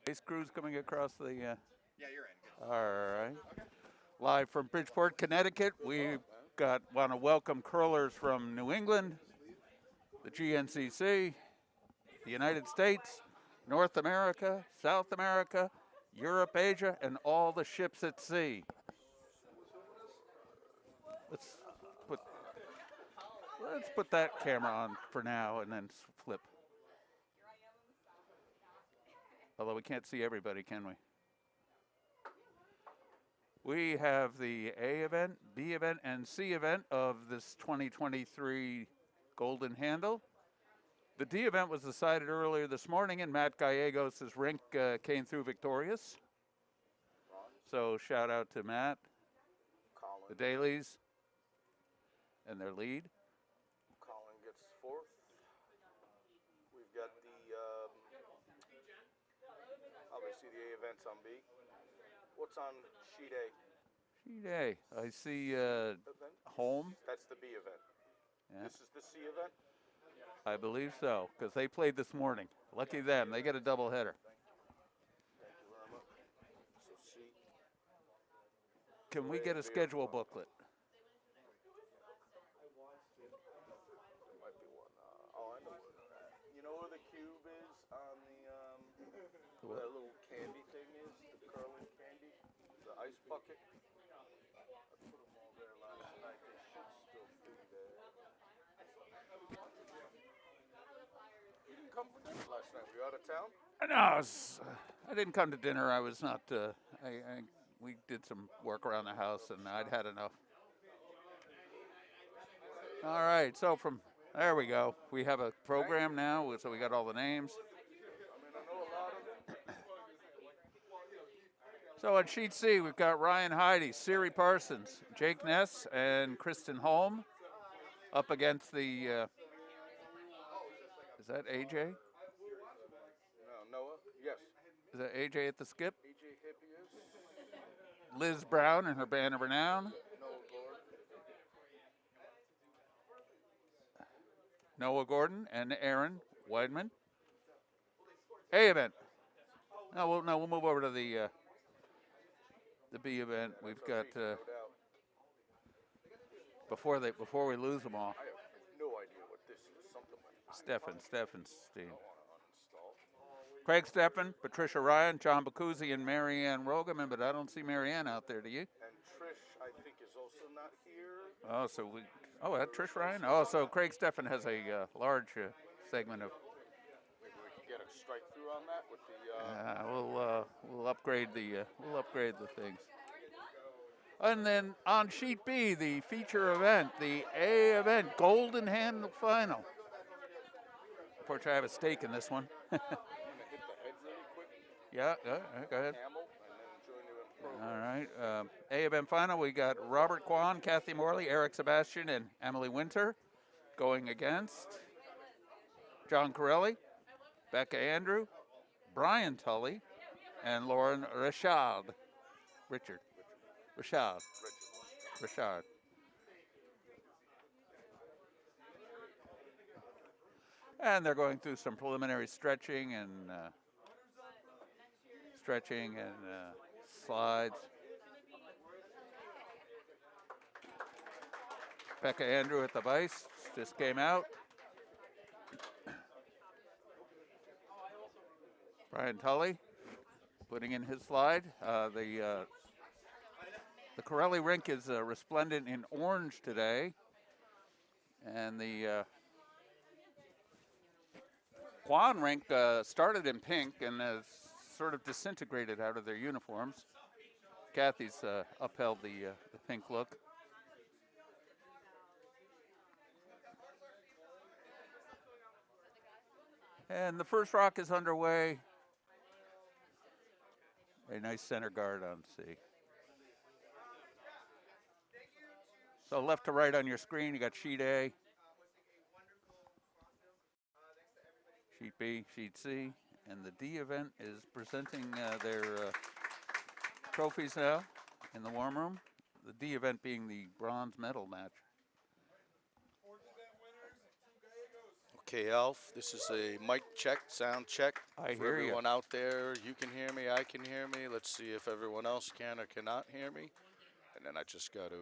Race crews coming across the. Yeah, you're in. Good. All right. Live from Bridgeport, Connecticut. We want to welcome curlers from New England, the GNCC, the United States, North America, South America, Europe, Asia, and all the ships at sea. Let's put let's put that camera on for now and then flip. Although we can't see everybody, can we? We have the A event, B event, and C event of this 2023 Golden Handle. The D event was decided earlier this morning, and Matt Gallegos' rink came through victorious. So shout out to Matt, the Dailies, and their lead. Colin gets fourth. We've got the, obviously the A events on B. What's on sheet A? Sheet A. I see Event? home. That's the B event. Yeah. This is the C event? I believe so, because they played this morning. Lucky them. They get a doubleheader. Thank you very much. So C. Can we get a schedule booklet? There might be one. Oh, I know where they're at. You know where the cube is on the, where that little candy thing is? The curling candy? The ice bucket? I put them all there last night. They should still be there. You didn't come for dinner last night. Were you out of town? No, I didn't come to dinner. I was not. We did some work around the house, and I'd had enough. All right, so there we go. We have a program now, so we got all the names. I mean, I know a lot of them. So on sheet C, we've got Ryan Heidi, Siri Parsons, Jake Ness, and Kristen Holm up against the. Is that AJ? No, Noah? Yes. Is that AJ at the skip? AJ Hippius? Liz Brown and her band of renown. Noah Gordon? Noah Gordon and Aaron Weidman. A event. No, we'll move over to the B event. We've got before we lose them all. I have no idea what this is. Something like Stephenstein. uninstalled. Craig Steffen, Patricia Ryan, John Bacuzzi, and Marianne Rogaman, but I don't see Marianne out there, do you? And Trish, I think, is also not here. Oh, that Trish Ryan? Oh, so Craig Steffen has a large segment of. Maybe we can get a strike through on that with the. We'll upgrade the things. And then on sheet B, the feature event, the A event, Golden Handle Final. Unfortunately, I have a stake in this one. I'm going to hit the head really quick. Yeah, go ahead. Camel, and then join you in pro. All right. A event final, we got Robert Kwan, Kathy Morley, Eric Sebastian, and Emily Winter going against John Corelli, Becca Andrew, Brian Tully, and Lauren Richard. And they're going through some preliminary stretching and slides. Becca Andrew at the vise just came out. Brian Tully putting in his slide. The Corelli rink is resplendent in orange today, and the Kwan rink started in pink and has sort of disintegrated out of their uniforms. Kathy's upheld the pink look. And the first rock is underway. A nice center guard on C. So left to right on your screen, you got sheet A, sheet B, sheet C, and the D event is presenting their trophies now in the warm room. The D event being the bronze medal match. Okay, Alf, this is a mic check, sound check. I For hear you. everyone out there, you can hear me, I can hear me. Let's see if everyone else can or cannot hear me. And then I just got to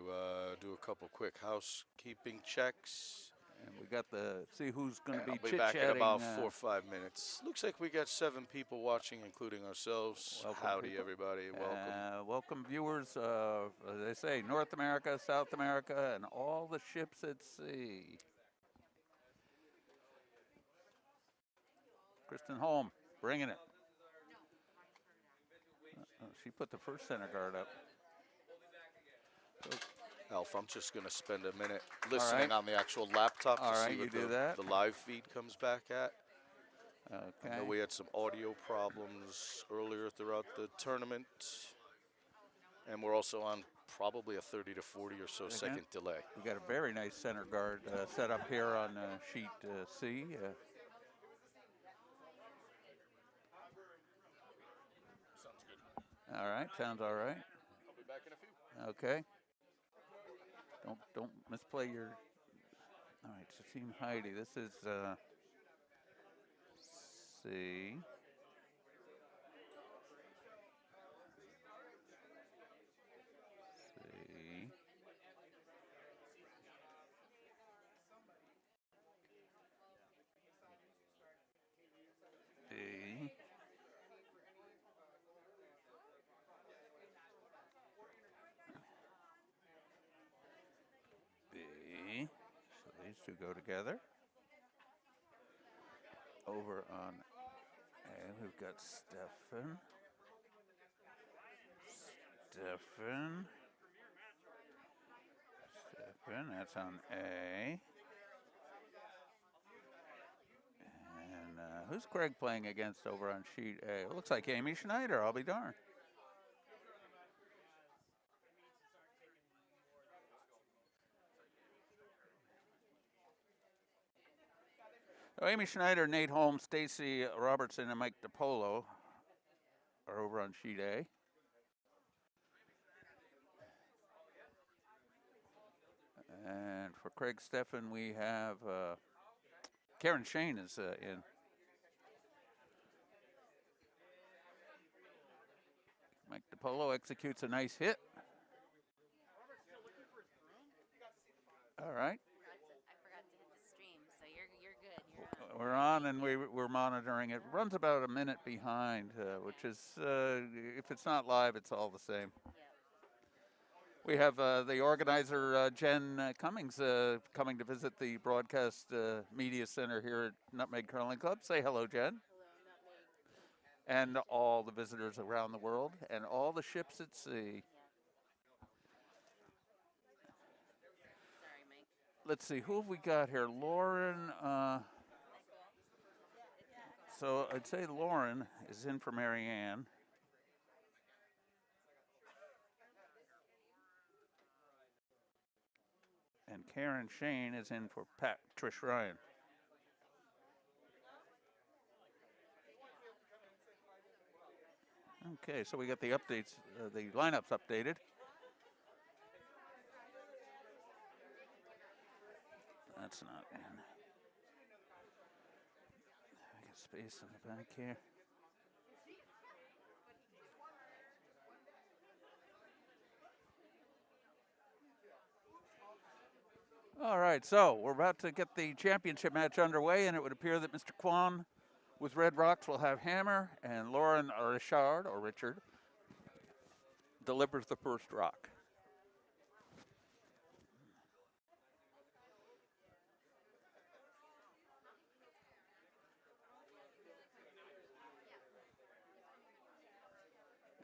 do a couple quick housekeeping checks. And we got see who's going to And be I'll be back in chit-chatting. about 4 or 5 minutes. Looks like we got 7 people watching, including ourselves. Welcome, Howdy, people. everybody. Welcome. Welcome, viewers. As they say, North America, South America, and all the ships at sea. Kristen Holm, bringing it. She put the first center guard up. Alf, I'm just going to spend a minute listening on the actual laptop All to right, see you what do that. the live feed comes back at. Okay. I know we had some audio problems earlier throughout the tournament. And we're also on probably a 30 to 40 or so second delay. We got a very nice center guard set up here on sheet C. Sounds good. All right, sounds all right. I'll be back in a few. Okay. Don't misplay your. All right, so Team Heidi. This is C. C. D. B. So these two go together. Over on A, we've got Stefan. Stefan, that's on A. And who's Craig playing against over on sheet A? It looks like Amy Schneider, I'll be darned. So Amy Schneider, Nate Holmes, Stacy Robertson, and Mike DiPolo are over on sheet A. And for Craig Stefan, we have Karen Shane is in. Mike DiPolo executes a nice hit. All right. I forgot to hit the stream, so you're good. You're on. We're on, and we're monitoring it. Runs about a minute behind, which is, if it's not live, it's all the same. Yep. We have the organizer, Jen Cummings, coming to visit the broadcast media center here at Nutmeg Curling Club. Say hello, Jen. Hello, Nutmeg. And all the visitors around the world, and all the ships at sea. Sorry, Mike. Let's see, who have we got here? Lauren. So I'd say Lauren is in for Mary Ann. And Karen Shane is in for Trish Ryan. Okay, so we got the updates, the lineups updated. That's not in. I got space in the back here. All right, so we're about to get the championship match underway, and it would appear that Mr. Kwan with Red Rocks will have hammer, and Lauren Richard delivers the first rock.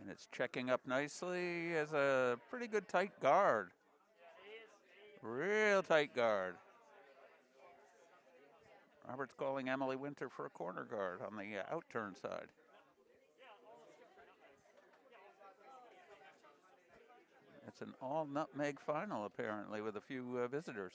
And it's checking up nicely as a pretty good tight guard. Real tight guard. Robert's calling Emily Winter for a corner guard on the outturn side. It's an all Nutmeg final, apparently, with a few visitors.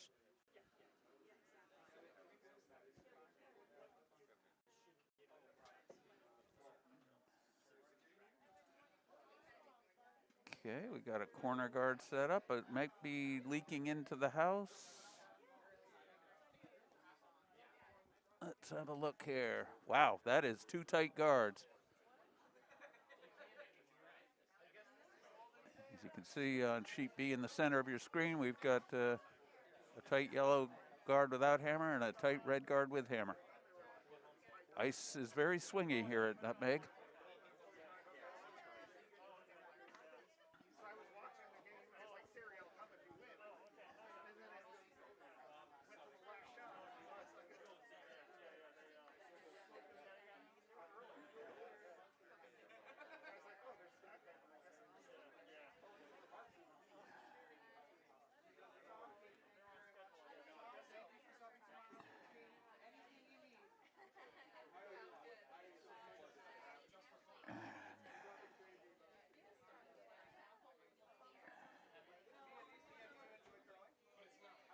Okay, we got a corner guard set up. It might be leaking into the house. Let's have a look here. Wow, that is two tight guards. As you can see on sheet B in the center of your screen, we've got a tight yellow guard without hammer and a tight red guard with hammer. Ice is very swingy here at Nutmeg.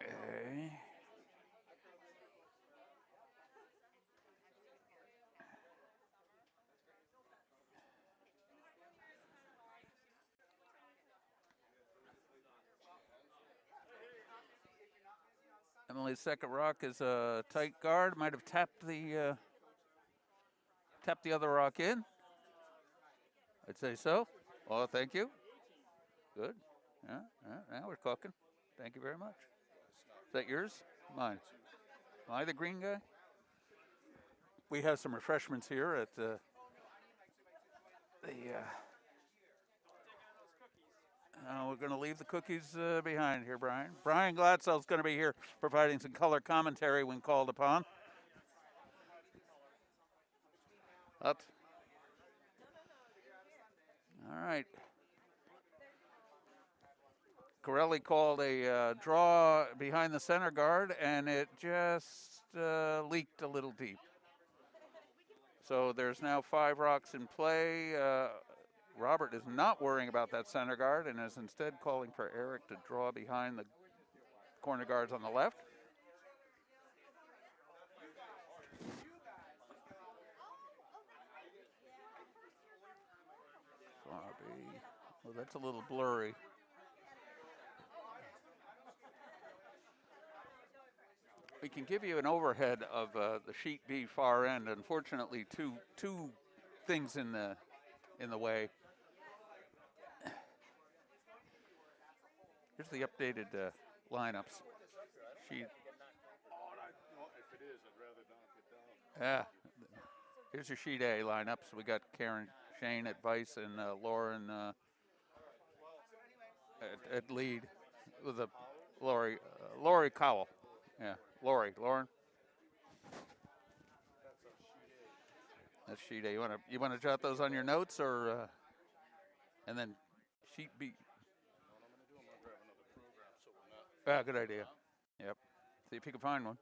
Okay. Emily's second rock is a tight guard. Might have tapped the other rock in. I'd say so. Oh, thank you. Good. Yeah, now we're cooking. Thank you very much. Is that yours? Mine. Am I the green guy? We have some refreshments here at we're going to leave the cookies behind here, Brian. Brian Gladsell's going to be here providing some color commentary when called upon. Up. All right. Corelli called a draw behind the center guard, and it just leaked a little deep. So there's now 5 rocks in play. Robert is not worrying about that center guard and is instead calling for Eric to draw behind the corner guards on the left. Well, that's a little blurry. We can give you an overhead of the sheet B far end. Unfortunately, two things in the way. Here's the updated lineups sheet. If it is, I'd rather knock it down. Yeah. Here's your sheet A lineups. We got Karen Shane at vice and Lauren at lead with a Lori Cowell. Yeah, Lauren. That's sheet A. You wanna jot those on your notes or and then sheet B. Ah, good idea. Yep. See if you can find one.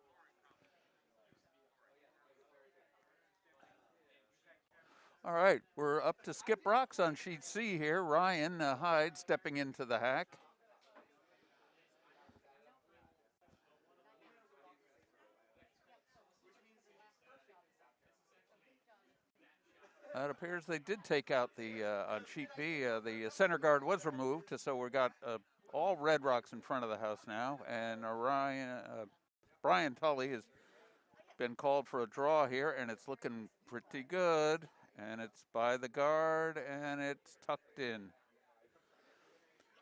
All right, we're up to skip rocks on sheet C here. Ryan Hyde stepping into the hack. It appears they did take out the, on sheet B, the center guard was removed, so we got all red rocks in front of the house now. And Brian Tully has been called for a draw here, and it's looking pretty good. And it's by the guard, and it's tucked in.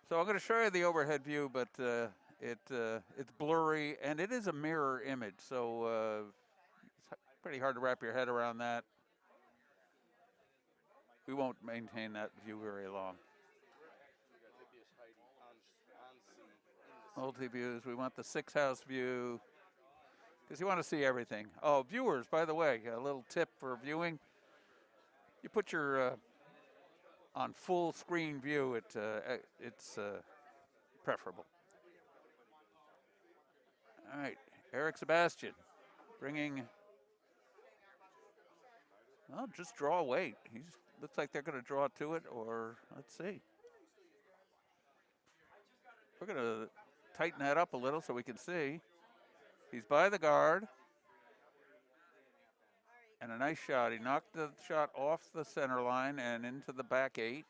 So I'm going to show you the overhead view, but it's blurry, and it is a mirror image, so it's pretty hard to wrap your head around that. We won't maintain that view very long. Multi-views, we want the 6-house view, because you want to see everything. Oh, viewers, by the way, a little tip for viewing. You put your, on full screen view, it's preferable. All right, Eric Sebastian bringing, well, just draw weight. Looks like they're going to draw to it, or let's see. We're going to tighten that up a little so we can see. He's by the guard. And a nice shot. He knocked the shot off the center line and into the back 8.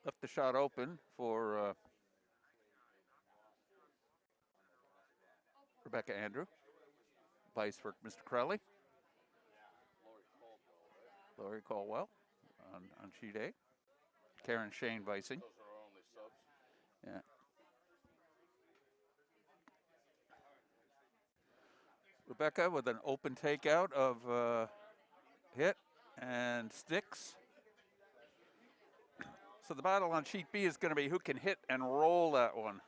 left the shot open for Rebecca Andrew. Vice for Mr. Crowley. Lori Caldwell on sheet A. Karen Shane vicing. Those are our only subs. Yeah. Rebecca with an open takeout of hit and sticks. So the battle on sheet B is going to be who can hit and roll that one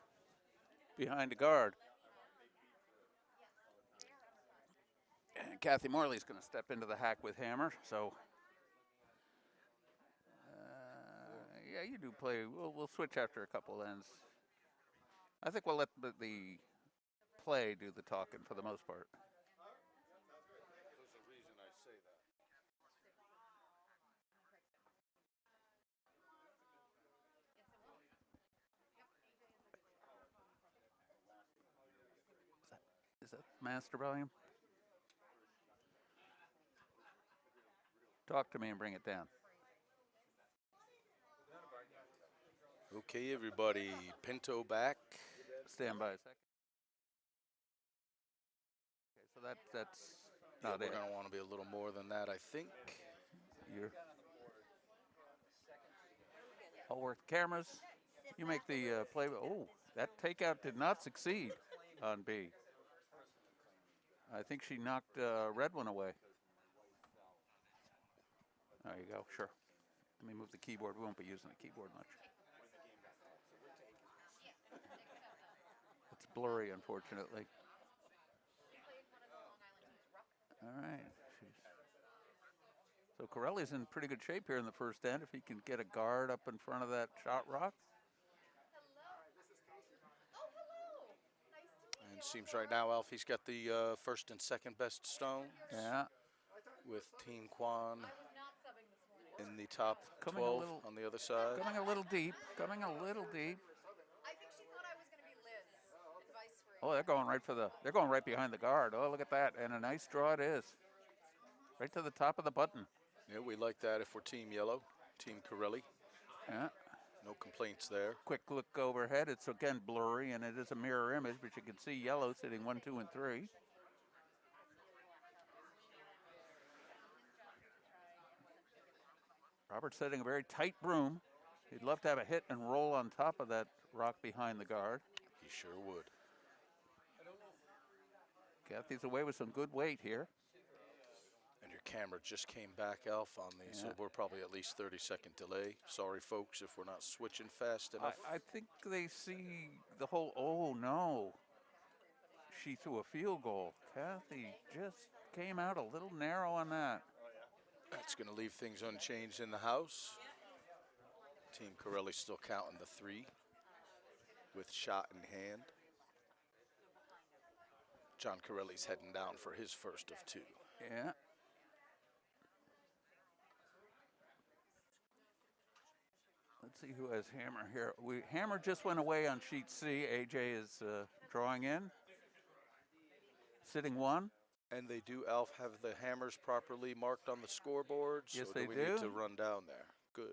behind the guard. And Kathy Morley's going to step into the hack with hammer. So yeah, you do play. We'll switch after a couple ends. I think we'll let the play do the talking for the most part. There's a reason I say that. Is that master volume? Talk to me and bring it down. Okay, everybody. Pinto back. Stand by a second. Okay, so that's not We're it. going to want to be a little more than that, I think. You're Hallworth cameras. You make the play. Oh, that takeout did not succeed on B. I think she knocked red one away. There you go. Sure. Let me move the keyboard. We won't be using the keyboard much. It's blurry, unfortunately. All right. So Corelli's in pretty good shape here in the first end. If he can get a guard up in front of that shot rock. And seems right now Alfie's got the first and second best stones. Yeah. With Team Kwan in the top Coming a 12 little- on the other side. Coming a little deep. Coming a little deep. I think she thought I was going to be Liz. Advice for Oh, they're going right for they're going right behind the guard. Oh, look at that. And a nice draw it is. Right to the top of the button. Yeah, we like that if we're Team Yellow, Team Corelli. Yeah. No complaints there. Quick look overhead. It's again blurry and it is a mirror image, but you can see yellow sitting 1, 2, and 3. Robert's setting a very tight broom. He'd love to have a hit and roll on top of that rock behind the guard. He sure would. Kathy's away with some good weight here. And your camera just came back, Alf, on these, so Yeah. we're probably at least 30-second delay. Sorry, folks, if we're not switching fast enough. I think they see the whole, oh no. She threw a field goal. Kathy just came out a little narrow on that. That's going to leave things unchanged in the house. Team Corelli still counting the 3 with shot in hand. John Corelli's heading down for his first of 2. Yeah. Let's see who has hammer here. Hammer just went away on sheet C. AJ is drawing in. Sitting 1. And they do, Alf, have the hammers properly marked on the scoreboards? Yes, or they do we do. need to run down there? Good,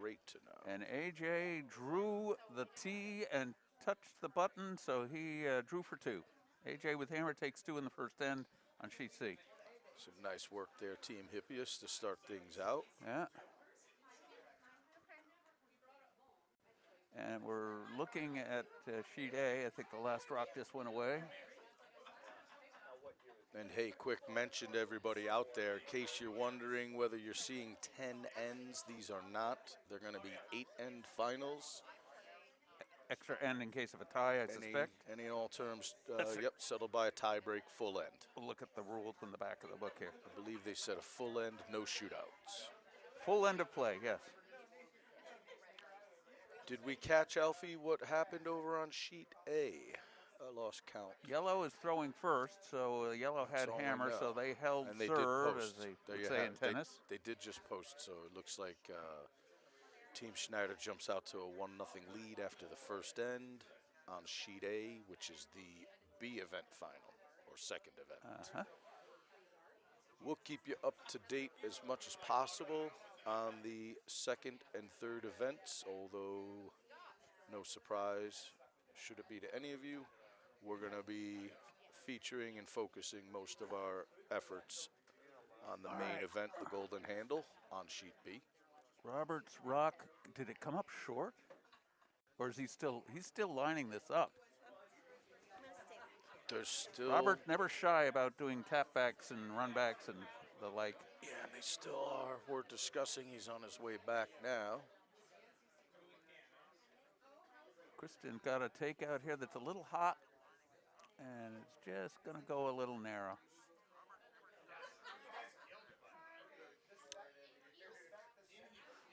great to know. And AJ drew the T and touched the button, so he drew for 2. AJ with hammer takes 2 in the first end on sheet C. Some nice work there, Team Hippias, to start things out. Yeah. And we're looking at sheet A. I think the last rock just went away. And hey, quick mention to everybody out there, in case you're wondering whether you're seeing 10 ends, these are not. They're going to be 8-end finals. Extra end in case of a tie, I suspect. Any and all terms, That's it. yep, settled by a tie break, full end. We'll look at the rules in the back of the book here. I believe they said a full end, no shootouts. Full end of play, yes. Did we catch, Alfie, what happened over on sheet A? I lost count. Yellow is throwing first, so yellow had That's all I hammer, know. so they held And they did serve, as post. they There would you say have in it. They- tennis. They did just post, so it looks like Team Schneider jumps out to a 1-0 lead after the first end on sheet A, which is the B event final, or second event. Uh-huh. We'll keep you up to date as much as possible. on the second and third events, although no surprise, should it be to any of you, we're going to be featuring and focusing most of our efforts on the main event, the Golden Handle, on sheet B. Roberts rock, did it come up short? Or is he's still lining this up? I'm gonna stay back here. There's still Robert never shy about doing tapbacks and runbacks and the like. Yeah, and they still are. We're discussing. He's on his way back now. Kristen got a takeout here that's a little hot, and it's just going to go a little narrow.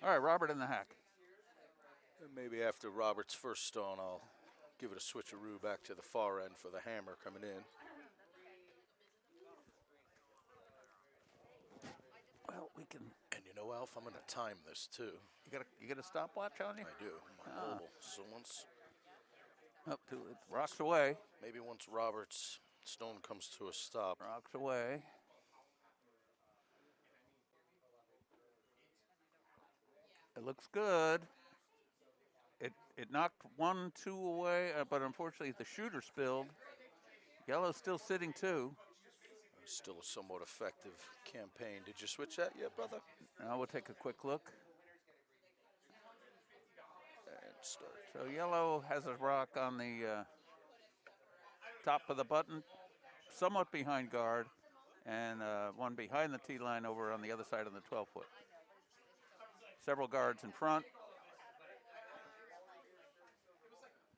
All right, Robert in the hack. And maybe after Robert's first stone, I'll give it a switcheroo back to the far end for the hammer coming in. Well, we can. And you know, Alf, I'm going to time this too. You got a stopwatch on you? I do. My mobile. So once, Up to it rocks away. maybe once Robert's stone comes to a stop. Rocks away. It looks good. It knocked 1-2 away, but unfortunately the shooter spilled. Yellow's still sitting 2. Still a somewhat effective campaign. Did you switch that yet, brother? Now we'll take a quick look. And start. So Yellow has a rock on the top of the button, somewhat behind guard, and one behind the tee line over on the other side of the 12-foot. Several guards in front.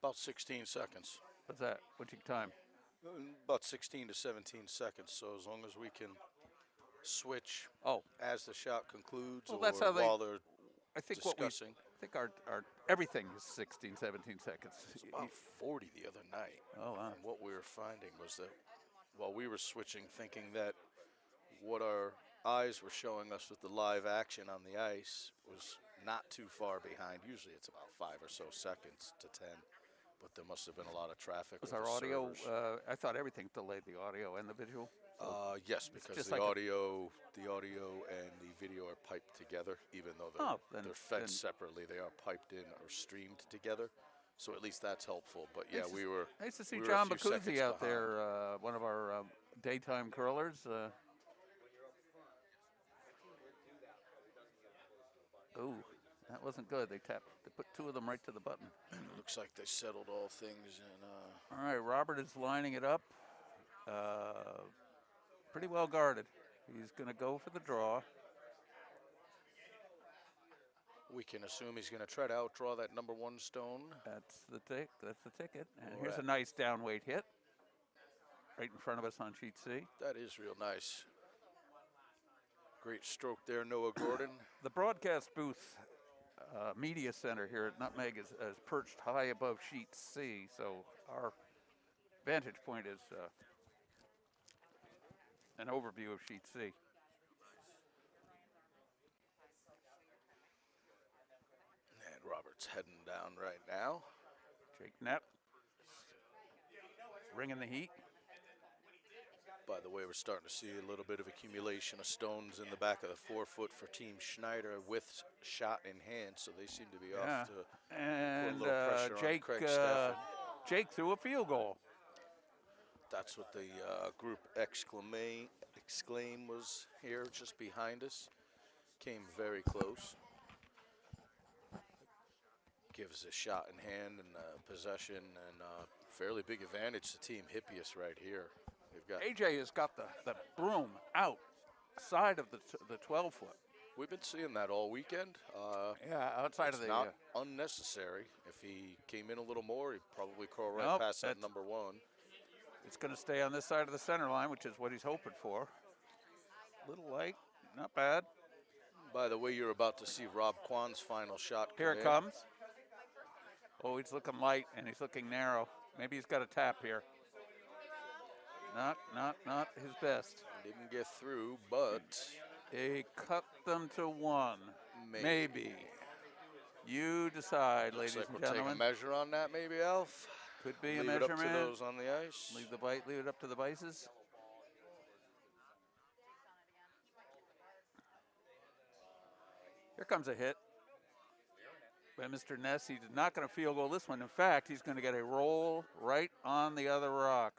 About 16 seconds. What's that? What's your time? About 16 to 17 seconds. So as long as we can switch Oh, as the shot concludes, well, or that's how they. while they're I think discussing. I think our everything is 16, 17 seconds. It was about 40 the other night. Oh, wow. And what we were finding was that while we were switching, thinking that what our eyes were showing us with the live action on the ice was not too far behind. Usually it's about 5 or so seconds to 10. But there must have been a lot of traffic. Was with our the audio? servers. I thought everything delayed the audio and the visual. Yes, because just the like a- audio and the video are piped together, even though they're fed then- separately. They are piped in or streamed together, so at least that's helpful. But yeah, Nice to we were. Nice to see we were a John few Bacuzzi seconds out behind. there, one of our daytime curlers. Ooh, that wasn't good. They put 2 of them right to the button. And it looks like they settled all things in. All right, Robert is lining it up. Pretty well guarded. He's going to go for the draw. We can assume he's going to try to outdraw that number 1 stone. That's the ticket. And All here's a right. nice down weight hit. Right in front of us on sheet C. That is real nice. Great stroke there, Noah Gordon. The broadcast booth media center here at Nutmeg is perched high above sheet C, so our vantage point is an overview of sheet C. And Robert's heading down right now. Jake Knapp ringing the heat. By the way, we're starting to see a little bit of accumulation of stones in the back of the 4-foot for Team Schneider with shot in hand, so they seem to be Yeah. off to And put a little pressure on Jake Craig Steffen. Jake threw a field goal. That's what the group exclaim was here just behind us. Came very close. Gives a shot in hand and possession and fairly big advantage to Team Hippias right here. They've got. AJ has got the broom outside of the 12-foot. We've been seeing that all weekend. Yeah, outside It's of the. not unnecessary. If he came in a little more, he'd probably crawl right Nope, past that that's- number 1. It's going to stay on this side of the center line, which is what he's hoping for. Little light, not bad. By the way, you're about to see Rob Kwan's final shot. Here come it in. comes. Oh, he's looking light and he's looking narrow. Maybe he's got a tap here. Not his best. Didn't get through, but He cut them to 1. maybe. You decide, Looks ladies like and we'll take a gentlemen. measure on that, maybe, Alf. Could be a Leave it up to measurement. those on the ice. Leave it up to the vices. Here comes a hit by Mr. Ness. He's not going to field goal this one. In fact, he's going to get a roll right on the other rock.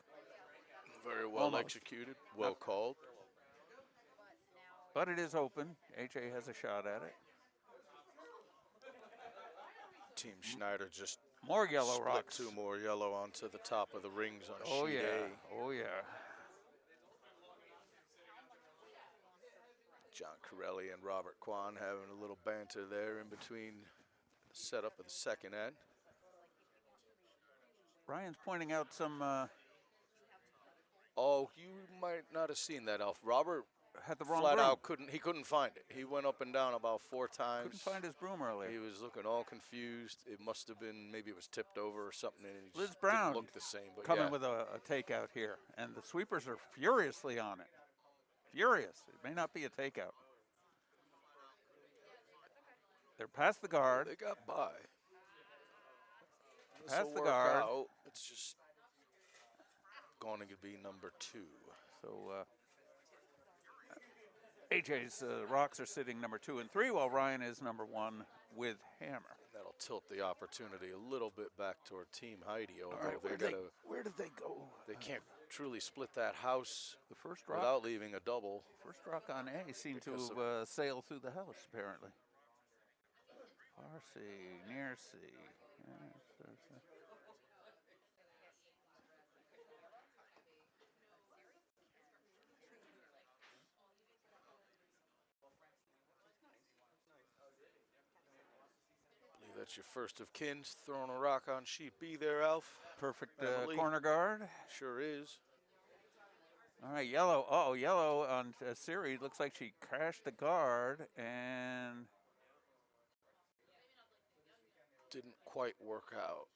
Very well Almost. executed, well called. But it is open. AJ has a shot at it. Team Schneider just More yellow split rocks. 2 more yellow onto the top of the rings on Oh sheet yeah. A. Oh yeah. John Corelli and Robert Kwan having a little banter there in between the setup of the second end. Ryan's pointing out some Oh, you might not have seen that, Alf. Robert had the wrong flat broom. out couldn't find it. He went up and down about 4 times. Couldn't find his broom earlier. He was looking all confused. It must have been, maybe it was tipped over or something, and it Liz just Brown didn't look the same. But coming yeah, with a takeout here, and the sweepers are furiously on it. Furious. It may not be a takeout. They're past the guard. they got by. Past This'll the work guard. out. It's just going to be number 2. So AJ's rocks are sitting number 2 and 3, while Ryan is number 1 with hammer. That'll tilt the opportunity a little bit back toward Team Heidi, although All right, where did they go? they can't truly split that house The first rock, without leaving a double. first rock on A seemed to Because have sailed through the house, apparently. Far C, near C. I believe that's your first of kin throwing a rock on sheet B there, Alf. Perfect Emily. corner guard. Sure is. All right, yellow. Oh, yellow on Siri. Looks like she crashed the guard and Didn't quite work out.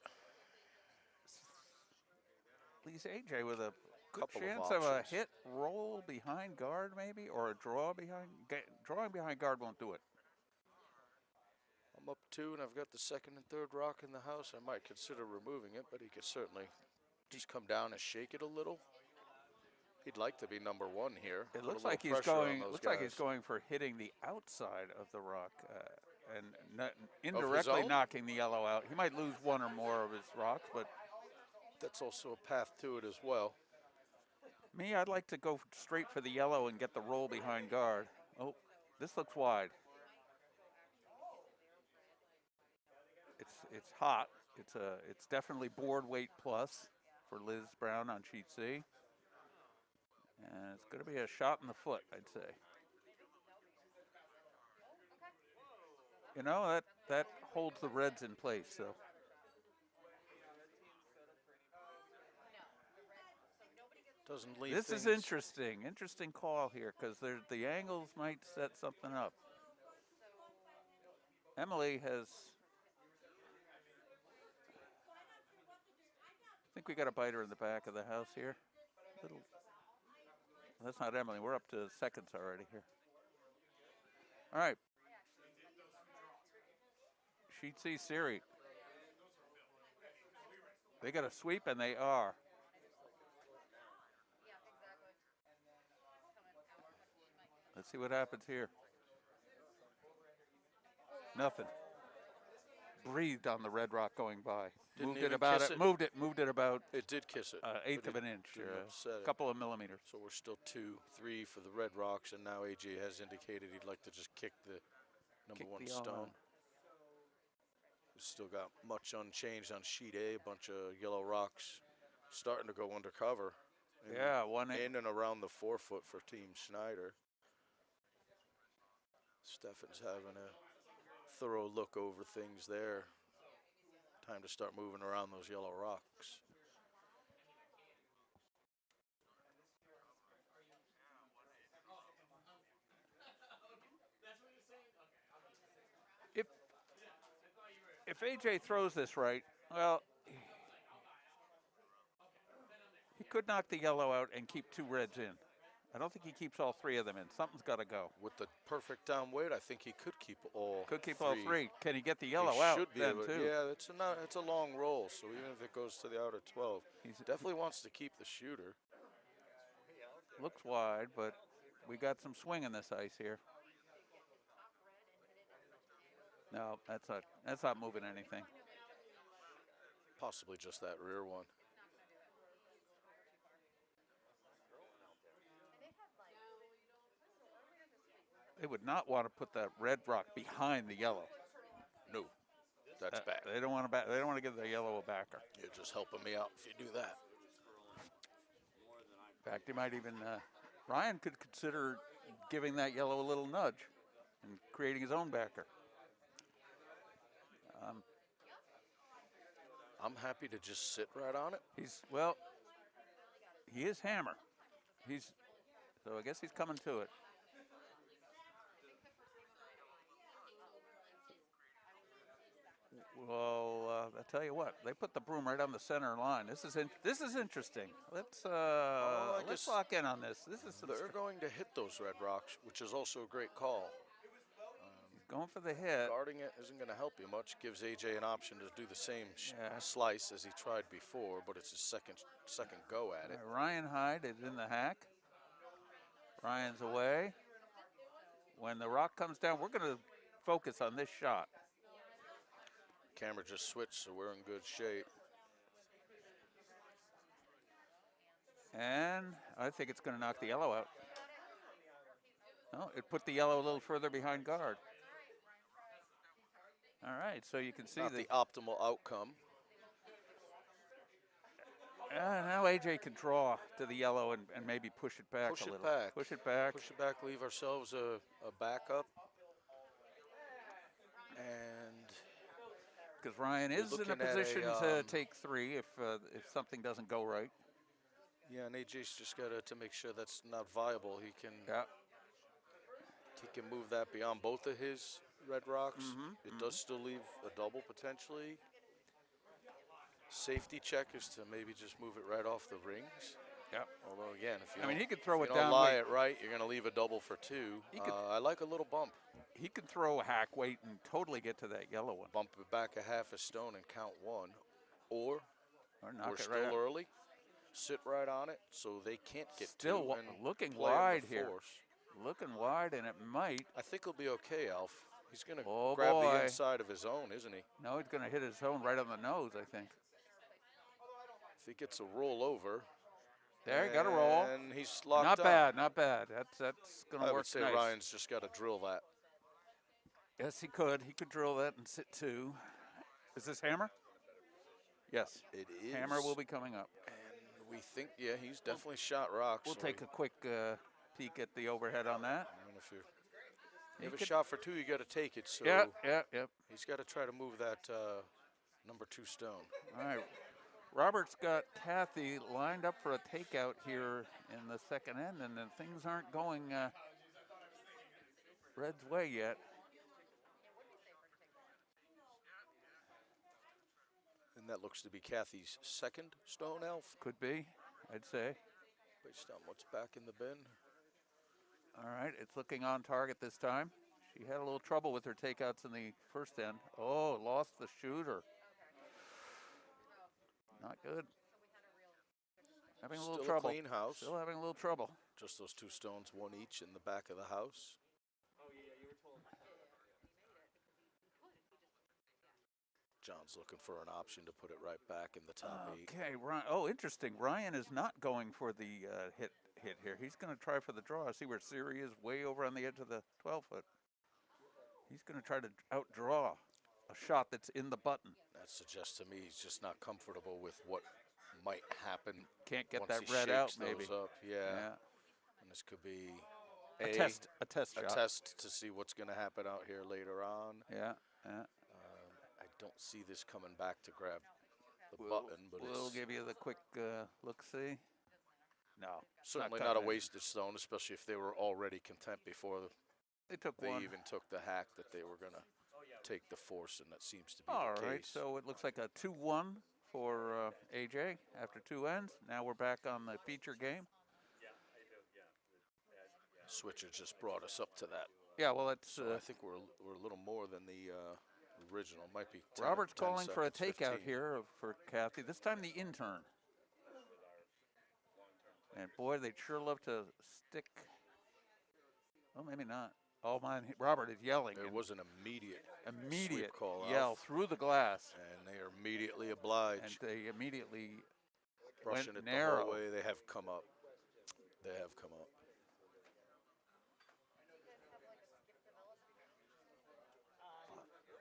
leaves AJ with a good Couple of chance of a options. hit roll behind guard, maybe, or a draw behind. Drawing behind guard won't do it. I'm up 2, and I've got the second and third rock in the house. I might consider removing it, but he could certainly just come down and shake it a little. He'd like to be number 1 here. It Put a looks little like he's pressure on going. those Looks like he's guys. going for hitting the outside of the rock and indirectly own? knocking the yellow out. He might lose 1 or more of his rocks, but That's also a path to it as well. me, I'd like to go straight for the yellow and get the roll behind guard. Oh, this looks wide. It's hot. It's definitely board weight plus for Liz Brown on sheet C. And it's going to be a shot in the foot, I'd say. You know, that holds the reds in place, so. Doesn't leave This is things- interesting. Interesting call here because the angles might set something up. Emily has. I think we got a biter in the back of the house here. Little. That's not Emily. We're up to seconds already here. All right. Sheet C Siri. They got a sweep and they are. Let's see what happens here. Nothing. Breathed on the red rock going by. Didn't Moved it even about kiss it. it. Moved it about It did kiss it. eighth but of an it inch, didn't upset a it. couple of millimeters. So we're still 2, 3 for the Red Rocks, and now AJ has indicated he'd like to just kick the number Kick 1 the stone. on. We've still got much unchanged on sheet A. A bunch of yellow rocks starting to go undercover. Yeah, 1 In and around the 4-foot for Team Schneider. Steffen's having a thorough look over things there. Time to start moving around those yellow rocks. If AJ throws this right, well, he could knock the yellow out and keep 2 reds in. I don't think he keeps all 3 of them in. Something's got to go. With the perfect down weight, I think he could keep all Could keep 3. all 3. Can he get the He yellow out should be then able, too? yeah, it's a long roll, so even if it goes to the outer 12, He's definitely wants to keep the shooter. looks wide, but we got some swing in this ice here. No, that's not moving anything. Possibly just that rear one. They would not want to put that red rock behind the yellow. No, that's bad. They don't want to They don't want to give the yellow a backer. You're just helping me out if you do that. In fact, you might even Ryan could consider giving that yellow a little nudge and creating his own backer. I'm happy to just sit right on it. He is hammer. So I guess he's coming to it. Well, I tell you what, they put the broom right on the center line. This is interesting. Let's lock in on this. This is They're going to hit those red rocks, which is also a great call. Going for the hit. Guarding it isn't going to help you much. Gives AJ an option to do the same slice as he tried before, but it's his second go at it. Ryan Hyde is in the hack. Ryan's away. When the rock comes down, we're going to focus on this shot. Camera just switched, so we're in good shape. And I think it's going to knock the yellow out. No, it put the yellow a little further behind guard. All right, so you can see Not the optimal outcome. Now AJ can draw to the yellow and maybe push it back a little. Push it back. Push it back, leave ourselves a backup. And because Ryan is in a position to take three if something doesn't go right. Yeah, and AJ's just got to make sure that's not viable. He can move that beyond both of his red rocks. It does still leave a double potentially. Safety check is to maybe just move it right off the rings. Yeah. Although again, if you he could throw it don't down. Lie it right, you're going to leave a double for two. I like a little bump. He could throw a hack weight and totally get to that yellow one. Bump it back a half a stone and count one, or knock we're it still right early. Sit right on it so they can't get still two and looking play wide on the here. Force. Looking wide, and it might. I think he'll be okay, Alf. He's going to Oh, grab boy. the inside of his own, isn't he? No, he's going to hit his own right on the nose, I think. If he gets a roll over. There, he got a roll. And he's locked Not up. bad, not bad. That's going to work I would say nice. Ryan's just got to drill that. Yes, he could. He could drill that and sit two. Is this hammer? Yes. It is. Hammer will be coming up. And we think, yeah, he's definitely shot rocks. We'll take a quick peek at the overhead on that. I mean, if you have a shot for two, you got to take it. So yeah. He's got to try to move that number 2 stone. All right. Robert's got Kathy lined up for a takeout here in the second end, and then things aren't going Red's way yet. And that looks to be Kathy's second stone, Elf. Could be, I'd say. Based on what's back in the bin. All right, it's looking on target this time. She had a little trouble with her takeouts in the first end. Oh, lost the shooter. Not good. Having a little Still trouble. A clean house. Still having a little trouble. Just those 2 stones, one each in the back of the house. John's looking for an option to put it right back in the top 8. Okay, Ryan. Oh, interesting. Ryan is not going for the hit here. He's going to try for the draw. See where Siri is way over on the edge of the 12-foot. He's going to try to outdraw a shot that's in the button. That suggests to me he's just not comfortable with what might happen. Can't get once that he red out, shakes maybe. those up. Yeah. And this could be a test shot. A test to see what's going to happen out here later on. Yeah. I don't see this coming back to grab the button, but we'll give you the quick look-see. No. Certainly not a wasted stone, especially if they were already content before they even took the hack that they were going to take the force, and that seems to be all the right, case. so it looks like a 2-1 for AJ after 2 ends. Now we're back on the feature game. Switcher just brought us up to that. Yeah, well, it's. So I think we're a little more than the original. Might be 10, Robert's 10 calling for a seconds, takeout 15. here for Kathy. This time the intern. And boy, they'd sure love to stick. Well, maybe not. Oh man, Robert is yelling. There and was an immediate immediate sweep call yell out, through the glass, and they are immediately and obliged. they immediately Brushing went it the narrow. whole way. They have come up. They have come up.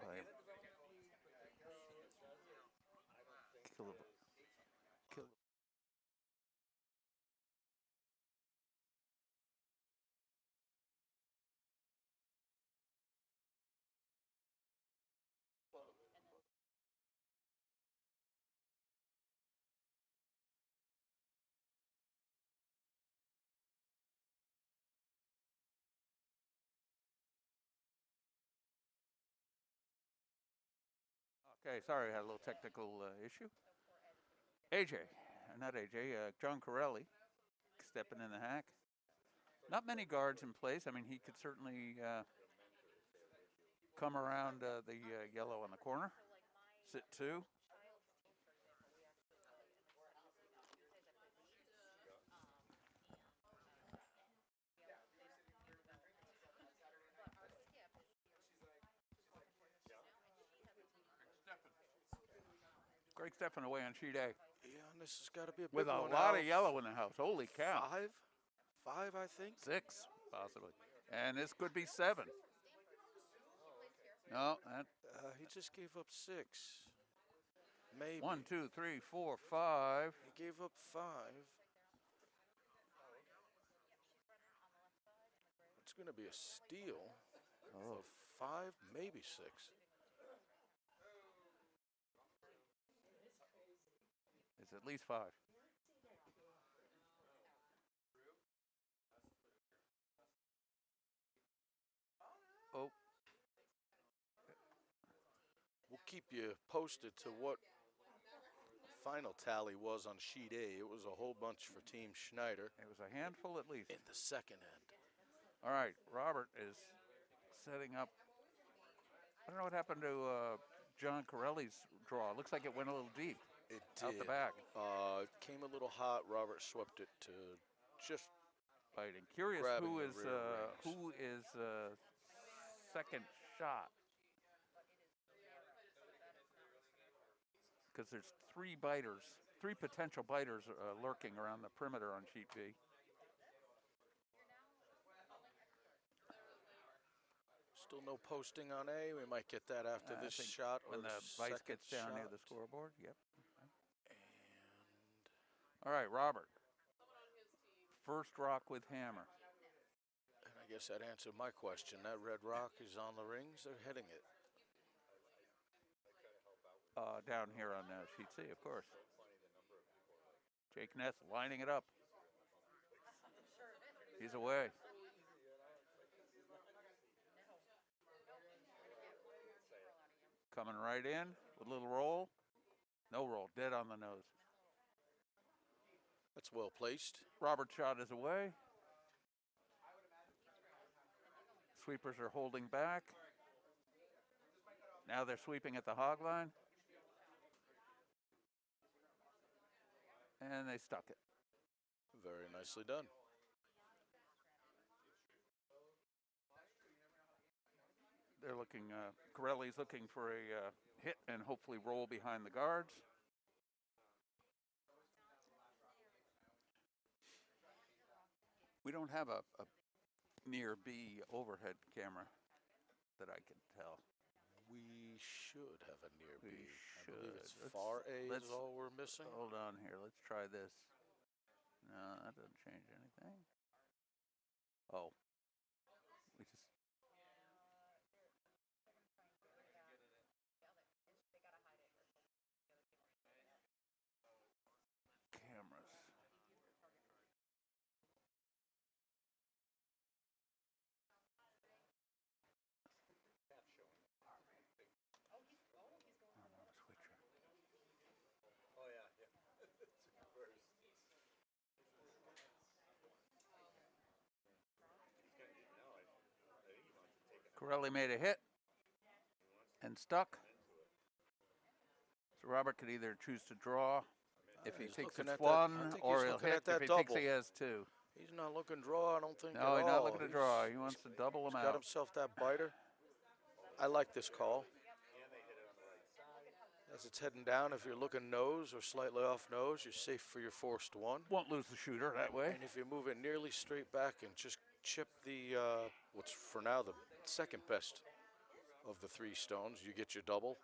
Like, kill, kill. Okay, sorry, I had a little technical issue. Not AJ, John Corelli stepping in the hack. Not many guards in place. I mean, he could certainly come around the yellow on the corner. Sit two. Greg Steffen away on sheet A. Yeah, and this has got to be a big With a one lot now. of yellow in the house. Holy cow. Five, I think. 6, possibly. And this could be 7. No, that He just gave up 6. Maybe. 1, 2, 3, 4, 5. He gave up 5. It's going to be a steal of 5, maybe 6. It's at least 5. Oh, We'll keep you posted to what final tally was on sheet A. It was a whole bunch for Team Schneider it was a handful at least. in the second end. All right, Robert is setting up. I don't know what happened to John Corelli's draw. It looks like it went a little deep It out did. the back. Came a little hot. Robert swept it to just Fighting. Curious Grabbing who the is rear second shot. Because there's 3 biters, 3 potential biters lurking around the perimeter on sheet B. still no posting on A. We might get that after I this think shot or when the vice second gets down near shot. the scoreboard. Yep. And All right, Robert. First rock with hammer. I guess that answered my question. That red rock is on the rings. They're hitting it. Down here on sheet C, of course. Jake Ness lining it up. He's away. Coming right in with a little roll. No roll, dead on the nose. That's well placed. Robert's shot is away. Sweepers are holding back. Now they're sweeping at the hog line. And they stuck it. Very nicely done. They're looking, Corelli's looking for a hit and hopefully roll behind the guards. We don't have a near B overhead camera that I can tell. We should have a near We B. I should. believe it's Let's- far A is let's- all we're missing. Hold on here. Let's try this. No, that doesn't change anything. Oh. We just. Cameras. Switcher. Corelli made a hit and stuck. So Robert could either choose to draw if he He's thinks looking it's at that- I one, think or he's he'll looking hit at that if he thinks double. he has 2. He's not looking draw, I don't think. No, at he's not all. looking to draw. He wants to double them He's got out. himself that biter. I like this call. As it's heading down, if you're looking nose or slightly off nose, you're safe for your forced one. Won't lose the shooter that way. And if you move it nearly straight back and just chip the, what's for now the second best of the three stones, you get your double.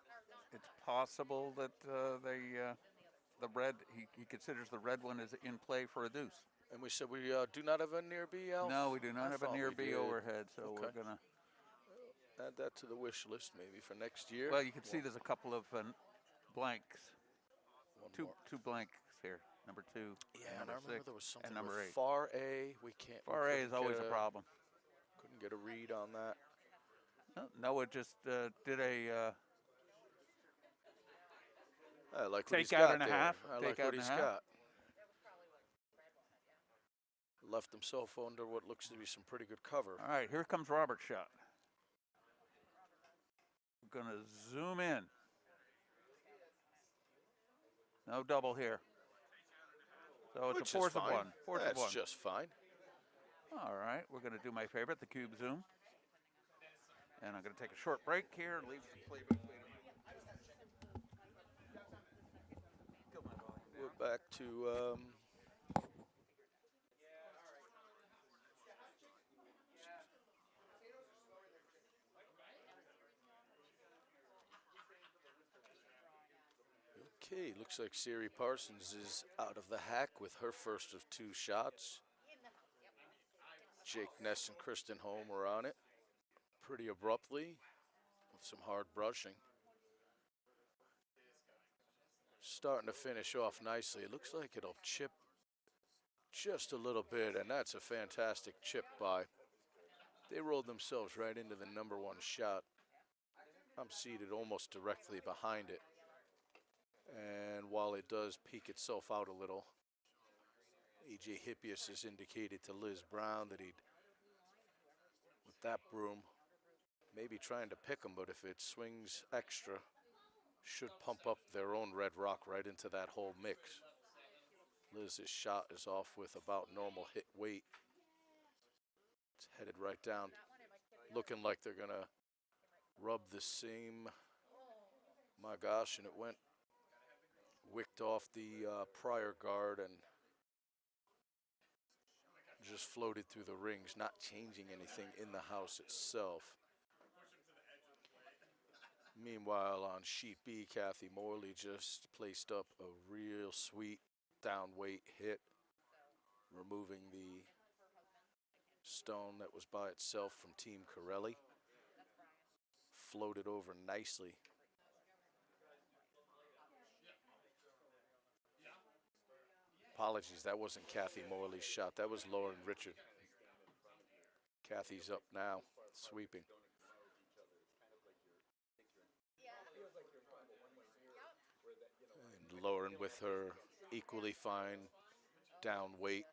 It's possible that the red, he considers the red one is in play for a deuce. And we said we do not have a near B, Alf? No, we do not I have a thought near we B did. overhead, so Okay. we're going to. Add that to the wish list maybe for next year. Well, you can see there's a couple of blanks, One two more. blanks here. Number 2, Yeah, and and I number remember 6, there was something and number with 8. far A. We can't. we Far A couldn't is always get a problem. Couldn't get a read on that. Noah just did a I like what he's take out got and a there. half. I Take like out what and a he's half. got. Left himself under what looks to be some pretty good cover. All right, here comes Robert's shot. We're going to zoom in. No double here. So it's Which a is fourth of fine. one. Fourth That's of one. just fine. All right, we're going to do my favorite, the cube zoom. And I'm going to take a short break here and leave the playback. We're back to okay, looks like Siri Parsons is out of the hack with her first of 2 shots. Jake Ness and Kristen Holm were on it pretty abruptly with some hard brushing. Starting to finish off nicely. It looks like it'll chip just a little bit, and that's a fantastic chip by. They rolled themselves right into the number 1 shot. I'm seated almost directly behind it. And while it does peek itself out a little, AJ Hippius has indicated to Liz Brown that he'd, with that broom, maybe trying to pick him, but if it swings extra, should pump up their own red rock right into that whole mix. Liz's shot is off with about normal hit weight. It's headed right down, looking like they're gonna rub the same, my gosh, and it went, wicked off the prior guard and just floated through the rings, not changing anything in the house itself. Meanwhile, on sheet B, Kathy Morley just placed up a real sweet down weight hit, removing the stone that was by itself from Team Corelli. Floated over nicely. Apologies, that wasn't Kathy Morley's shot. That was Lauren Richard. Kathy's up now, sweeping. And Lauren with her equally fine down weight.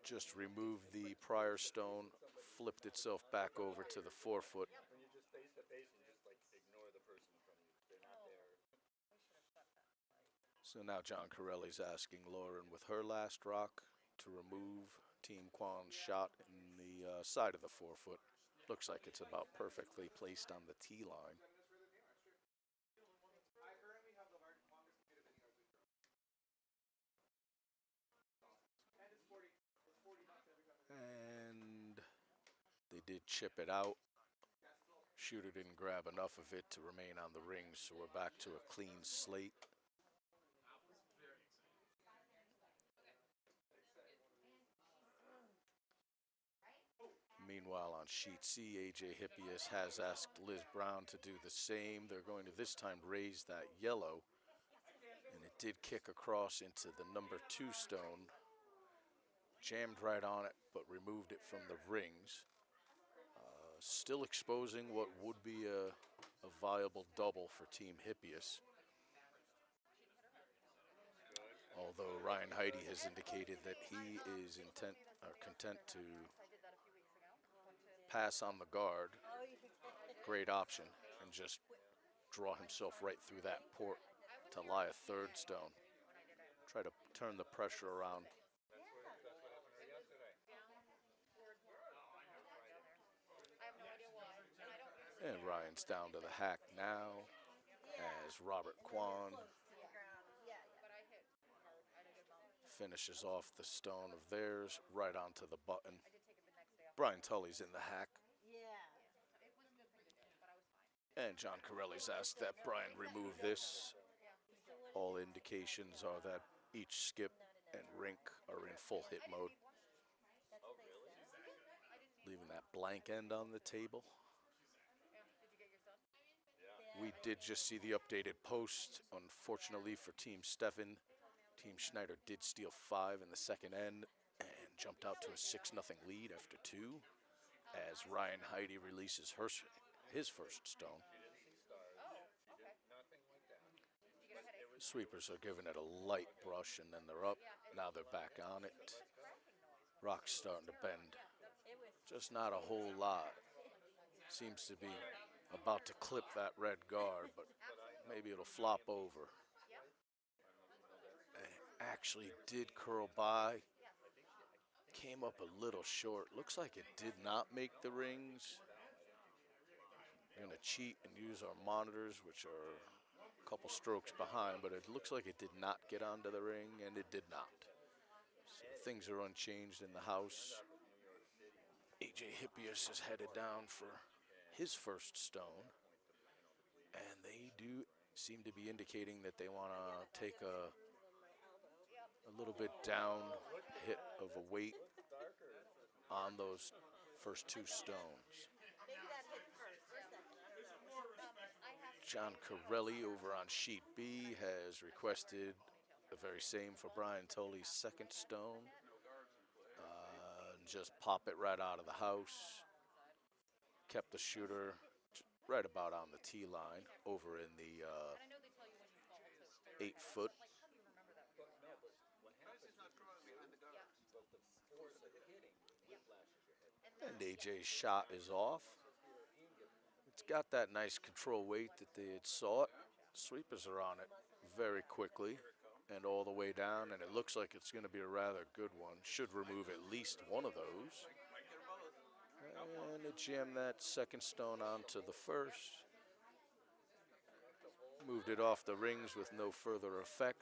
Just removed the prior stone, flipped itself back over to the 4-foot. So now John Corelli's asking Lauren with her last rock to remove Team Kwan's shot in the side of the 4-foot. Looks like it's about perfectly placed on the tee line. And they did chip it out. Shooter didn't grab enough of it to remain on the rings, so we're back to a clean slate. Meanwhile, on sheet C, AJ Hippius has asked Liz Brown to do the same. They're going to this time raise that yellow, and it did kick across into the number 2 stone. Jammed right on it, but removed it from the rings. Still exposing what would be a viable double for Team Hippius. Although Ryan Heidi has indicated that he is content to pass on the guard, great option, and just draw himself right through that port to lie a 3rd stone. Try to turn the pressure around And Ryan's down to the hack now as Robert Kwan finishes off the stone of theirs right onto the button. Brian Tully's in the hack. And John Corelli's asked that Brian remove this. All indications are that each skip and rink are in full hit mode. Leaving that blank end on the table. We did just see the updated post. Unfortunately for Team Steffen, Team Schneider did steal 5 in the second end and jumped out to a 6-0 lead after 2 as Ryan Heidi releases his first stone. Sweepers are giving it a light brush and then they're up. Now they're back on it. Rock's starting to bend. Just not a whole lot. Seems to be about to clip that red guard, but maybe it'll flop over. Actually did curl by. Came up a little short. Looks like it did not make the rings. We're going to cheat and use our monitors, which are a couple strokes behind, but it looks like it did not get onto the ring, and it did not. So things are unchanged in the house. AJ Hippius is headed down for his first stone, and they do seem to be indicating that they want to take a little bit down hit of a weight on those first 2 stones. John Corelli over on sheet B has requested the very same for Brian Tully's second stone. Just pop it right out of the house. Kept the shooter right about on the tee line over in the 8-foot. And AJ's shot is off. It's got that nice control weight that they had sought. Sweepers are on it very quickly and all the way down, and it looks like it's going to be a rather good one. Should remove at least one of those. And it jammed that second stone onto the first. Moved it off the rings with no further effect.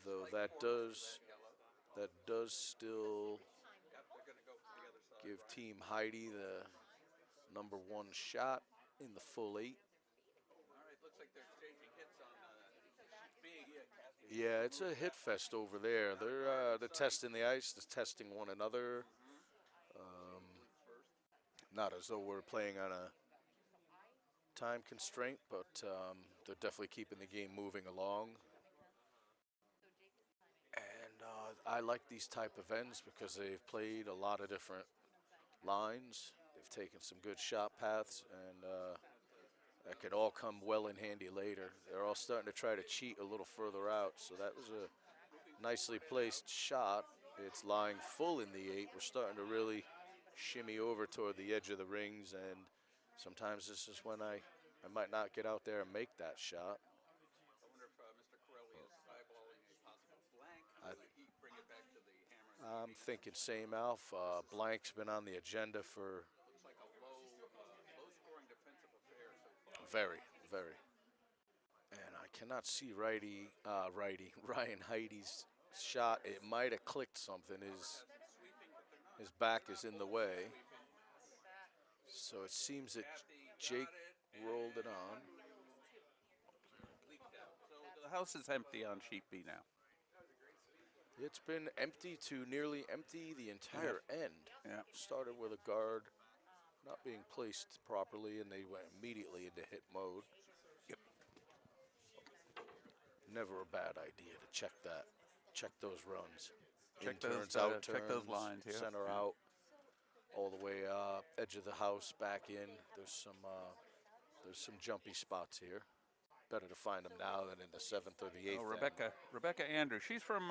Though that does still give Team Heidi the #1 shot in the full 8. Yeah, it's a hit fest over there. They're testing the ice, they're testing one another. Not as though we're playing on a time constraint, but they're definitely keeping the game moving along. And I like these type of ends because they've played a lot of different lines. They've taken some good shot paths, and that could all come well in handy later. They're all starting to try to cheat a little further out, so that was a nicely placed shot. It's lying full in the 8. We're starting to really shimmy over toward the edge of the rings, and sometimes this is when I might not get out there and make that shot. I wonder if Mr. Corelli is eyeballing a possible blank. Will he bring it back to the hammer? I'm thinking same, Alf. Blank's been on the agenda for Looks like a low-scoring defensive affair so far. very, very. And I cannot see Ryan Heidi's shot. It might have clicked something. His back is in the way. So it seems that Jake rolled it on. So the house is empty on sheet B now. It's been empty to nearly empty the entire end. Yeah. Started with a guard not being placed properly, and they went immediately into hit mode. Yep. Never a bad idea to check that. Check those runs. Check In those, turns, out check those turns, lines, yeah. center Yeah. out, all the way edge of the house, back in. There's some jumpy spots here. Better to find them now than in the 7th or the 8th. Oh, Rebecca Andrews. She's from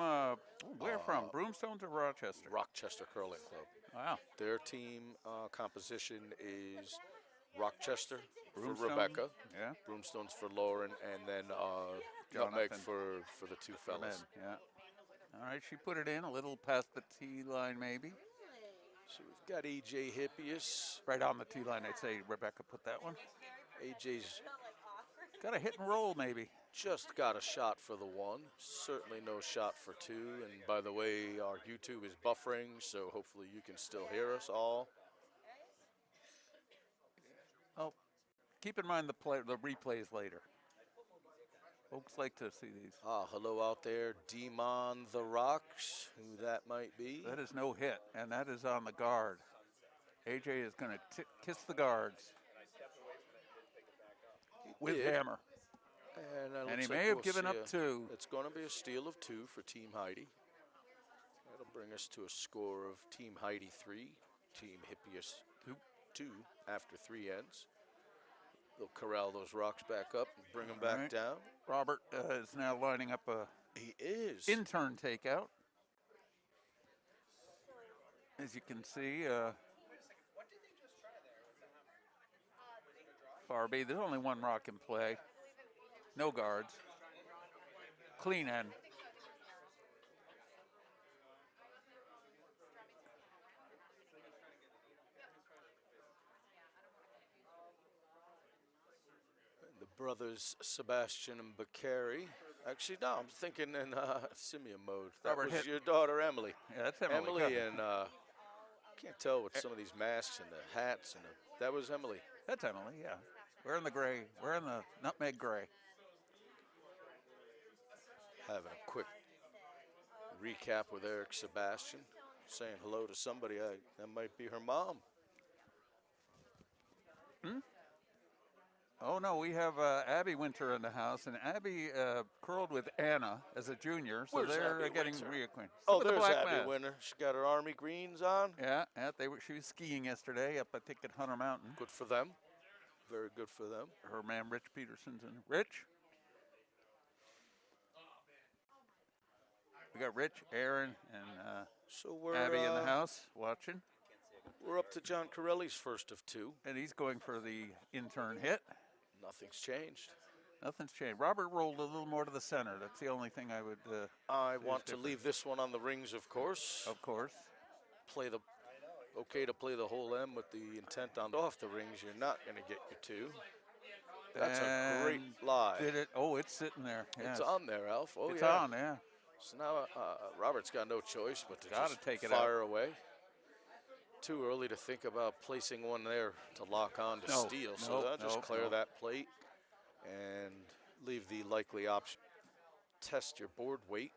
where from? Broomstones or Rochester? Rochester Curling Club. Wow. Their team composition is Rochester for Broomstone? Rebecca, Yeah. Broomstones for Lauren, and then Nutmeg for the 2 fellas. Yeah. All right, she put it in a little past the tee line, maybe. So we've got AJ Hippius. Right on the tee line, I'd say Rebecca put that one. AJ's Got a hit and roll, maybe. just got a shot for the one. Certainly no shot for two. And by the way, our YouTube is buffering, so hopefully you can still hear us all. Oh, keep in mind the replays later. Folks like to see these. Ah, hello out there, Demon the Rocks, who that might be. That is no hit, and that is on the guard. AJ is going to kiss the guards with did. hammer. And, that And he looks may like have we'll given see up two. It's going to be a steal of two for Team Heidi. That'll bring us to a score of Team Heidi 3, Team Hippias 2 after 3 ends. They'll corral those rocks back up and bring them All back right. down. Robert is now lining up a He is. intern takeout. As you can see, Farby, there's only one rock in play. No guards. Clean end. The brothers Sebastian and Bakary. Actually, no, I'm thinking in Simeon mode. That Robert was hit. your daughter, Emily. Yeah, that's Emily. Emily and can't tell with some of these masks and the hats and that was Emily. That's Emily, yeah. We're in the gray. We're in the nutmeg gray. Having a quick recap with Eric Sebastian, saying hello to somebody. That might be her mom. Oh, no, we have Abby Winter in the house, and Abby curled with Anna as a junior, so Where's they're Abby getting Winter? reacquainted. Oh, With the there's black Abby mask. Winter. She got her army greens on. Yeah, she was skiing yesterday up, I think, at Hunter Mountain. Good for them. Very good for them. Her man, Rich Peterson's in. Rich? We got Rich, Aaron, and So we're Abby in the house watching, We're up to John Corelli's first of two. and he's going for the intern hit. Nothing's changed. Nothing's changed. Robert rolled a little more to the center. That's the only thing I would, I It is want to different. leave this one on the rings, of course. of course. Okay to play the whole M with the intent on off the rings. You're not going to get your two. That's a great And lie. Did it? Oh, it's sitting there. It's yes. on there, Alf. Oh, It's yeah. on, yeah. So now Robert's got no choice but to Gotta just take it fire away. Too early to think about placing one there to lock on to No, steal. So no, they'll just no, clear no. that plate and leave the likely option. Test your board weight.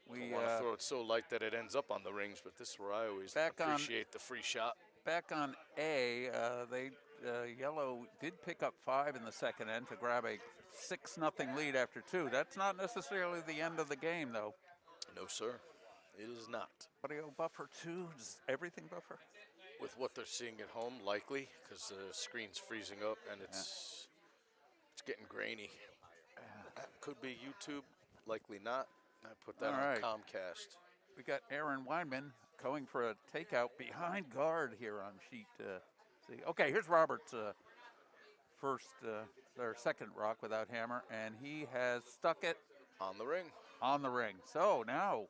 We I want to throw it so light that it ends up on the rings, but this is where I always Back on- appreciate the free shot. back on A. Yellow did pick up 5 in the second end to grab a 6-0 lead after 2. That's not necessarily the end of the game, though. No, sir. It is not. Audio buffer 2. Does everything buffer? With what they're seeing at home, likely, because the screen's freezing up and it's getting grainy. That could be YouTube, likely not. I put that All on right. Comcast. We got Aaron Weinman going for a takeout behind guard here on sheet C. Okay, here's Robert's second rock without hammer, and he has stuck it On the ring. on the ring. So now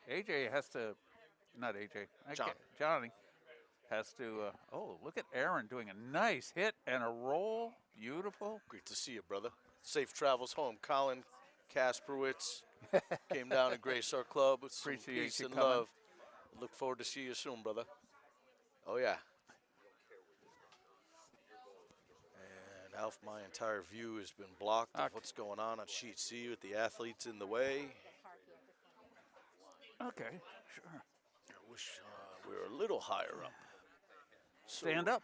AJ has to, not AJ, Johnny has to, look at Aaron doing a nice hit and a roll. Beautiful. Great to see you, brother. Safe travels home. Colin Kasperwitz came down to grace our club with some Appreciate peace you and coming. love. Look forward to see you soon, brother. Oh, yeah. And Alf, my entire view has been blocked of Okay. what's going on sheet C with the athletes in the way. Okay, sure. I wish we were a little higher up. So Stand up.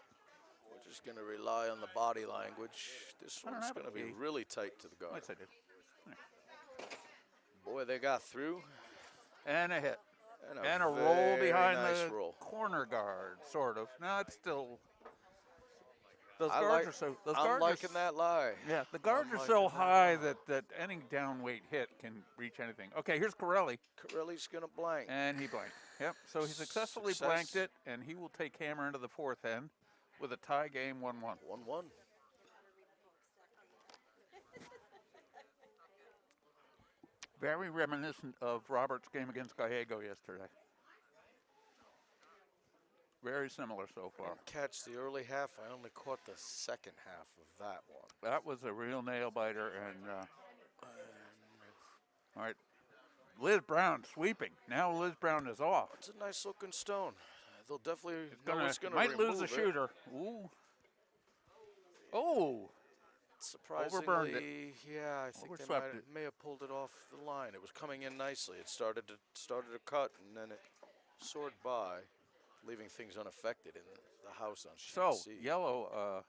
We're just going to rely on the body language. This I don't one's have going to a be key. really tight to the guard. Yes, I do. Boy, they got through. And a hit. And And a roll very behind nice the roll. corner guard, sort of. No, it's still. Those I guards like- are so. Those I'm guards liking are, that lie. Yeah, the guards are I'm so liking that high lie. that any down weight hit can reach anything. Okay, here's Corelli, Corelli's going to blank. and he blanked. Yep, so he successfully Success. blanked it, and he will take hammer into the fourth end with a tie game 1-1. 1-1. Very reminiscent of Robert's game against Gallego yesterday. very similar so far. Didn't catch the early half. I only caught the second half of that one. That was a real nail biter. And all right, Liz Brown sweeping. Now Liz Brown is off. It's a nice looking stone. They'll definitely Might lose the shooter. Ooh. Oh. Surprisingly, Overburned it. yeah, I think they Overswept it. may have pulled it off the line. It was coming in nicely. It started to cut, and then it soared by, leaving things unaffected in the house on sheet So C. yellow,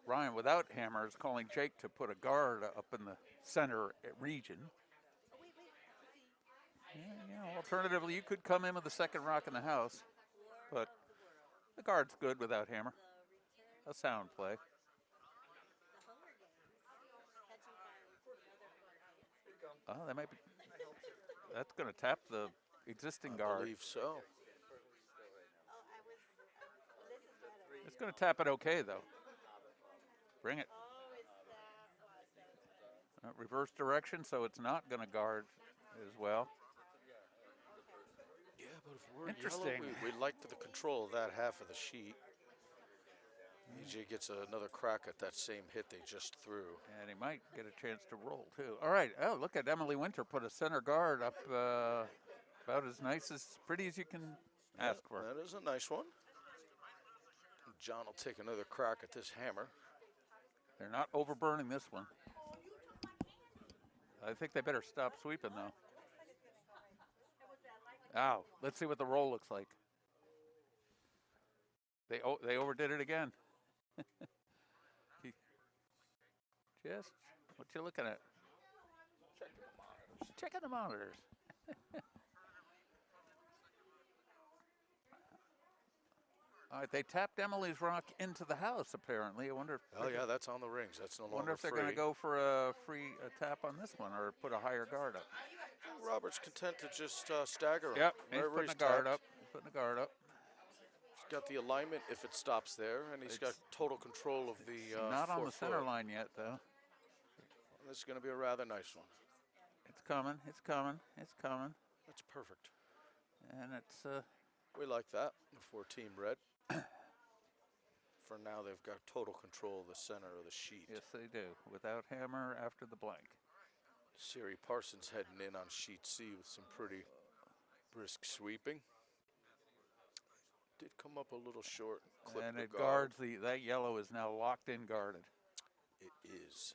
Ryan without hammer is calling Jake to put a guard up in the center region. Yeah, alternatively, you could come in with the second rock in the house, but the guard's good without hammer. A sound play. Oh, that might be. That's going to tap the existing I guard. believe so. It's going to tap it okay, though. Bring it. Reverse direction, so it's not going to guard as well. Yeah, but if we're Interesting. yellow, we like the control of that half of the sheet. EJ gets another crack at that same hit they just threw. And he might get a chance to roll, too. All right. Oh, look at Emily Winter put a center guard up about as nice, as pretty as you can ask for. That is a nice one. John will take another crack at this hammer. They're not overburning this one. I think they better stop sweeping, though. Ow. Let's see what the roll looks like. They overdid it again. Just what you looking at? Checking the monitors. All right, they tapped Emily's rock into the house. Apparently, I wonder if Oh yeah, that's on the rings. That's no longer wonder if they're free. going to go for a free tap on this one or put a higher guard up. Robert's content to just stagger him. Yep, he's Wherever putting a guard tapped. up. Putting a guard up. He's got the alignment if it stops there, and he's got total control of the Not on the 4 center foot. line yet, though. This is going to be a rather nice one. It's coming. It's coming. It's coming. That's perfect. And it's We like that for Team Red. For now, they've got total control of the center of the sheet. yes, they do. Without hammer after the blank. Siri Parsons heading in on sheet C with some pretty brisk sweeping. Did come up a little short. Clipped And the it guard. guards that yellow is now locked in guarded. It is.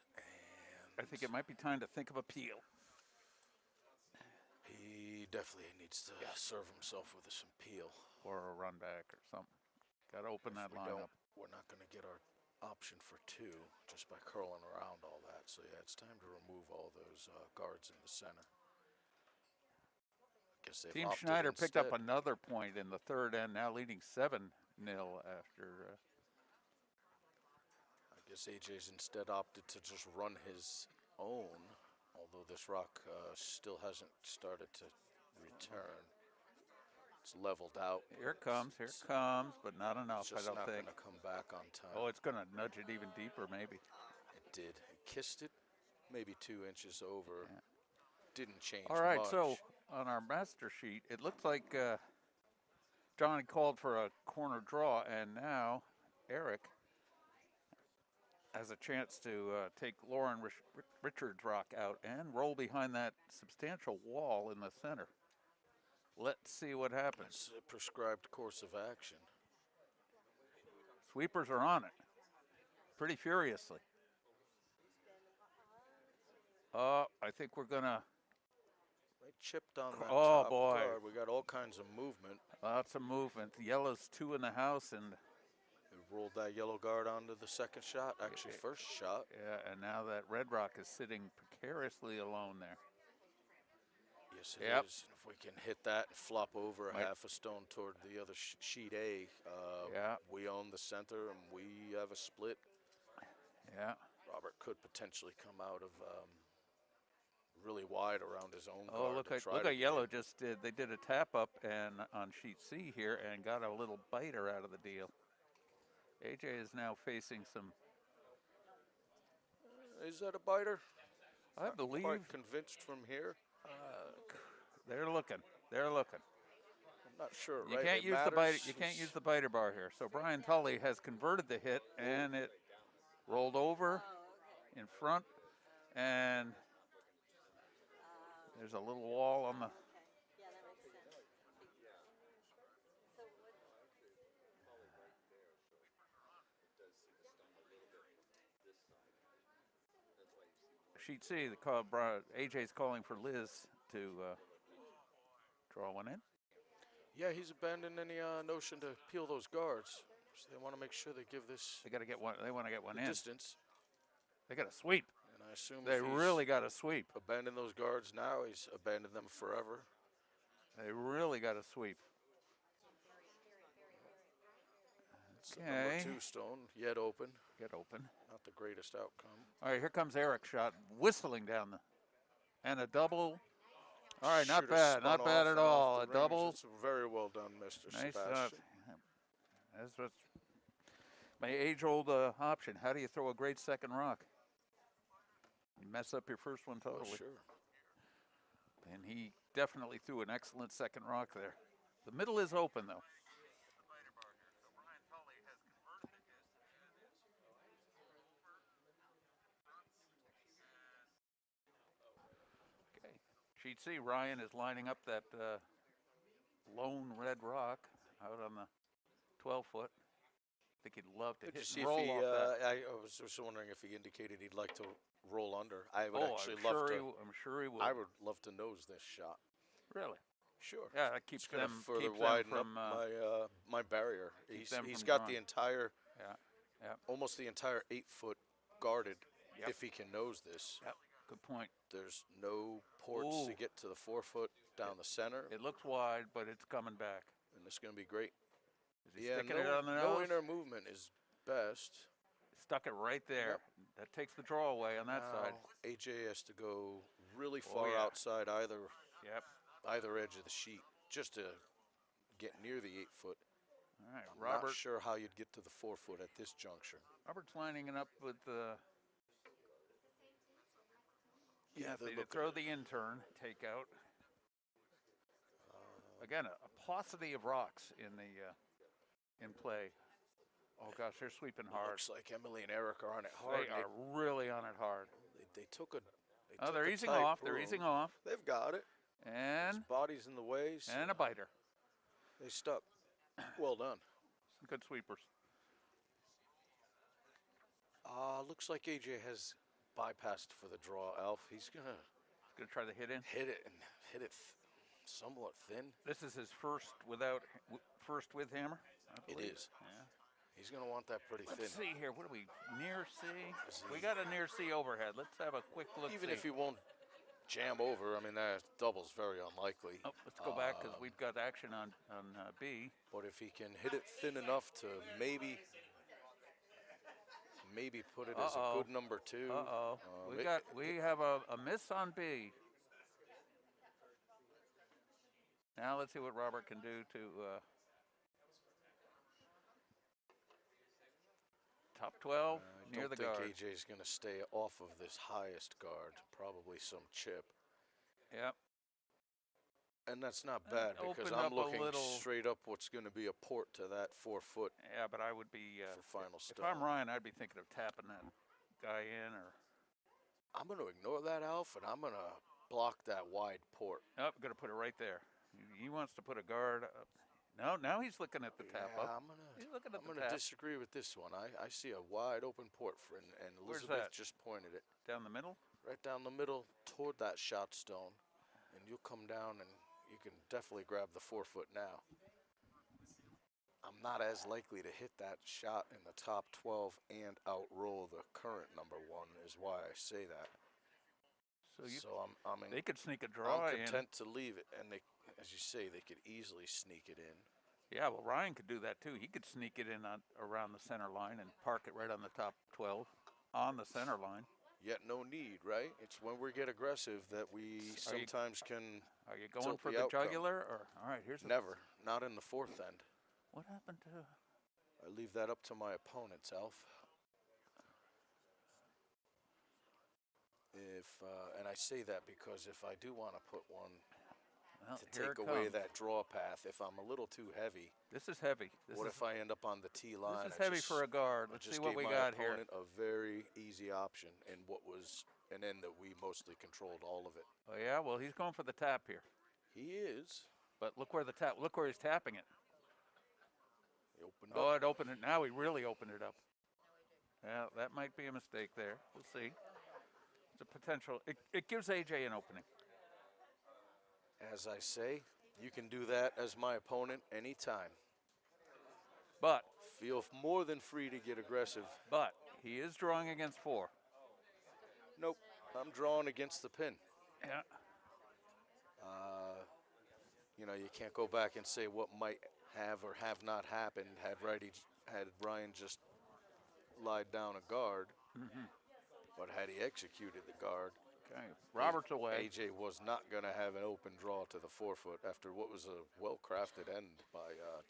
I think it might be time to think of a peel. He definitely needs to serve himself with some peel. Or a run back or something. Got to open that If we line don't, up. we're not going to get our option for 2 just by curling around all that. So yeah, it's time to remove all those guards in the center. Guess they've Team opted Schneider picked up instead. another point in the third end, now leading 7-0 after. I guess AJ's instead opted to just run his own, although this rock still hasn't started to return. It's leveled out. Here it comes, but not enough, It's I just don't not think. going to come back on time. Oh, it's going to nudge it even deeper, maybe. It did. It kissed it, maybe 2 inches over. Yeah. Didn't change All right, much. so on our master sheet, it looks like Johnny called for a corner draw, and now Eric has a chance to take Lauren Richards' rock out and roll behind that substantial wall in the center. Let's see what happens. It's a prescribed course of action. Sweepers are on it pretty furiously. I think we're going to. They chipped on that Oh, top boy. guard. We got all kinds of movement. Lots of movement. The yellow's 2 in the house, and We rolled that yellow guard onto the second shot, actually first shot. yeah, and now that Red Rock is sitting precariously alone there. Yes, it Yep. is. If we can hit that and flop over Might- half a stone toward the other sheet A, Yeah. we own the center and we have a split. Yeah. Robert could potentially come out of really wide around his own Oh, guard. to try look to at yellow get- just did. They did a tap up and on sheet C here and got a little biter out of the deal. AJ is now facing some. Is that a biter? I Not believe quite convinced from here. they're looking. They're looking. Not sure. You right? can't It use the biter. matters. You can't He's- use the biter bar here. So Brian Tully has converted the hit, and it rolled over in front, and there's a little wall on the. Yeah, that makes sense. So what? Sheet C, AJ's calling for Liz to draw one in. Yeah, he's abandoned any notion to peel those guards. So they want to make sure they give this They got to get one. They want to get one the in. distance. They got to sweep. And I assume They if he's really got to sweep. abandoned those guards now, he's abandoned them forever. They really got to sweep. It's a number Okay. 2 stone, yet open. Get open. Not the greatest outcome. All right, here comes Eric's shot, whistling down the, and a double. All right, not Should've bad, spun not off bad and at off all. the A range. double. That's very well done, Mr. Nice shot. Sebastian. That's what's my age-old option. How do you throw a great second rock? You mess up your first one Oh, totally. sure. And he definitely threw an excellent second rock there. The middle is open though. Okay. Sheet C, Ryan is lining up that lone red rock out on the 12-foot. I think he'd love to Did you hit see and if roll he, off that. I was just wondering if he indicated he'd like to roll under. I would Oh, actually I'm love sure to. I'm sure he will. I would love to nose this shot. Really? Sure. Yeah, that keeps It's going to them, further keeps them widen from. up my barrier. keep He's them he's from got drawing. the entire, Yeah, almost the entire 8-foot guarded. Yep. If he can nose this, yep. Good point. there's no ports to Ooh. get to the 4-foot down the center, It looks wide, but it's coming back. and it's going to be great. Is he Yeah, sticking no, it on the no nose? inner movement is best. Stuck it right there. That takes the draw away on that side. Now, AJ has to go really far yeah. outside Yep. either edge of the sheet just to get near the 8-foot. All right, I'm Robert. not sure how you'd get to the 4-foot at this juncture. Robert's lining it up with the. Yeah, they're They looking. throw the intern takeout. Again, a paucity of rocks in the in play. Oh gosh, they're sweeping hard. Looks like Emily and Eric are on it hard. They are really on it hard. They took a. They Oh, took they're a easing tight off. They're room. easing off. They've got it. His And body's in the way. So a biter. they stuck. Well done. Some good sweepers. Looks like AJ has bypassed for the draw, Alf. He's gonna Gonna try to hit in. hit it and hit it somewhat thin. This is his first first with hammer. I It believe. is. Yeah. He's gonna want that pretty Let's thin. see here. What are we near C? Is We he- got a near C overhead. Let's have a quick look. Even if he won't jam over, I mean that double's very unlikely. Oh, let's go back because Um, we've got action on B. But if he can hit it thin enough to maybe put it as a Uh-oh. good number 2. Uh-oh. It- We have a miss on B. Now let's see what Robert can do to top 12 I near don't the think guard. AJ's going to stay off of this highest guard. Probably some chip. Yep. And that's not bad because open I'm up a looking little- straight up what's going to be a port to that 4-foot Yeah, but I would be for final if stone. I'm Ryan, I'd be thinking of tapping that guy in or I'm going to ignore that, Alf, and I'm going to block that wide port. oh, going to put it right there. He wants to put a guard up. No, now he's looking at the tap Yeah, up. I'm He's looking at going the to tap disagree with this one. I see a wide open port for, and Where's Elizabeth that? just pointed it down the middle. right down the middle toward that shot stone, and you'll come down and you can definitely grab the 4-foot now. I'm not as likely to hit that shot in the top 12 and outroll the current number 1 is why I say that. So I'm they could sneak a draw I'm in. content to leave it, and they, as you say, they could easily sneak it in. Yeah, well, Ryan could do that too. He could sneak it in around the center line and park it right on the top 12 on the center line. Yet no need, right? It's when we get aggressive that we Are you- sometimes can Are you going Tilt for the the outcome. jugular? Or all right, here's never, not in the 4th end. what happened to. I leave that up to my opponents, Alf. And I say that because if I do want to put one Well, to here take it away comes. that draw path. If I'm a little too heavy, This is heavy. what if I end up on the tee line? This is heavy for a guard. I Let's just see what gave we my got here. opponent a very easy option in what was an end that we mostly controlled all of it. Oh yeah, well he's going for the tap here. He is. But look where the tap. Look where he's tapping it. He opened Oh, up. it opened it. Now he really opened it up. Yeah, that might be a mistake there. We'll see. It's a potential. It gives AJ an opening. As I say, you can do that as my opponent anytime. But Feel more than free to get aggressive. he is drawing against 4. Nope, I'm drawing against the pin. Yeah. You know, you can't go back and say what might have or have not happened had Ryan just lied down a guard. But had he executed the guard, Okay. Robert's away. AJ was not going to have an open draw to the 4-foot after what was a well-crafted end by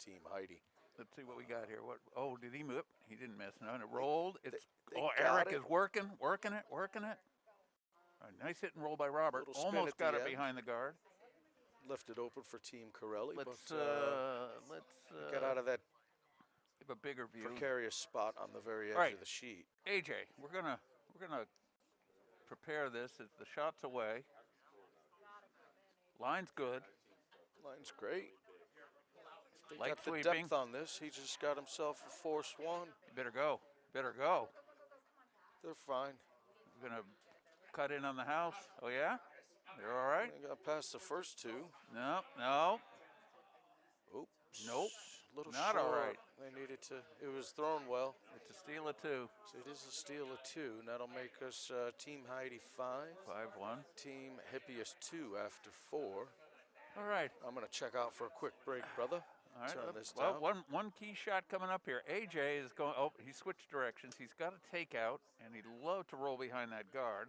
Team Heidi. Let's see what we got here. What? Oh, did he move? He didn't miss. No, and it rolled. It's they oh, got Eric it. is working it. A nice hit and roll by Robert. Little spin Almost at the got it end. behind the guard. Left it open for Team Corelli, Let's but got out of that give a bigger view. precarious spot on the very edge Right. of the sheet. AJ, we're gonna prepare this as the shot's away. Line's good. Line's great. If they Light got the sweeping. depth on this, he just got himself a force 1. You better go. They're fine. We're gonna cut in on the house. Oh yeah? They're all right? They got past the first 2. No. Oops. Nope. Little Not short. all right. They needed to. It was thrown well. It's a steal of 2. So it is a steal of 2. And that'll make us Team Heidi 5. 5-1. Team Hippias 2 after 4. All right. I'm going to check out for a quick break, brother. All right. Turn this Well, down. one key shot coming up here. AJ is going. Oh, he switched directions. He's got a takeout, and he'd love to roll behind that guard.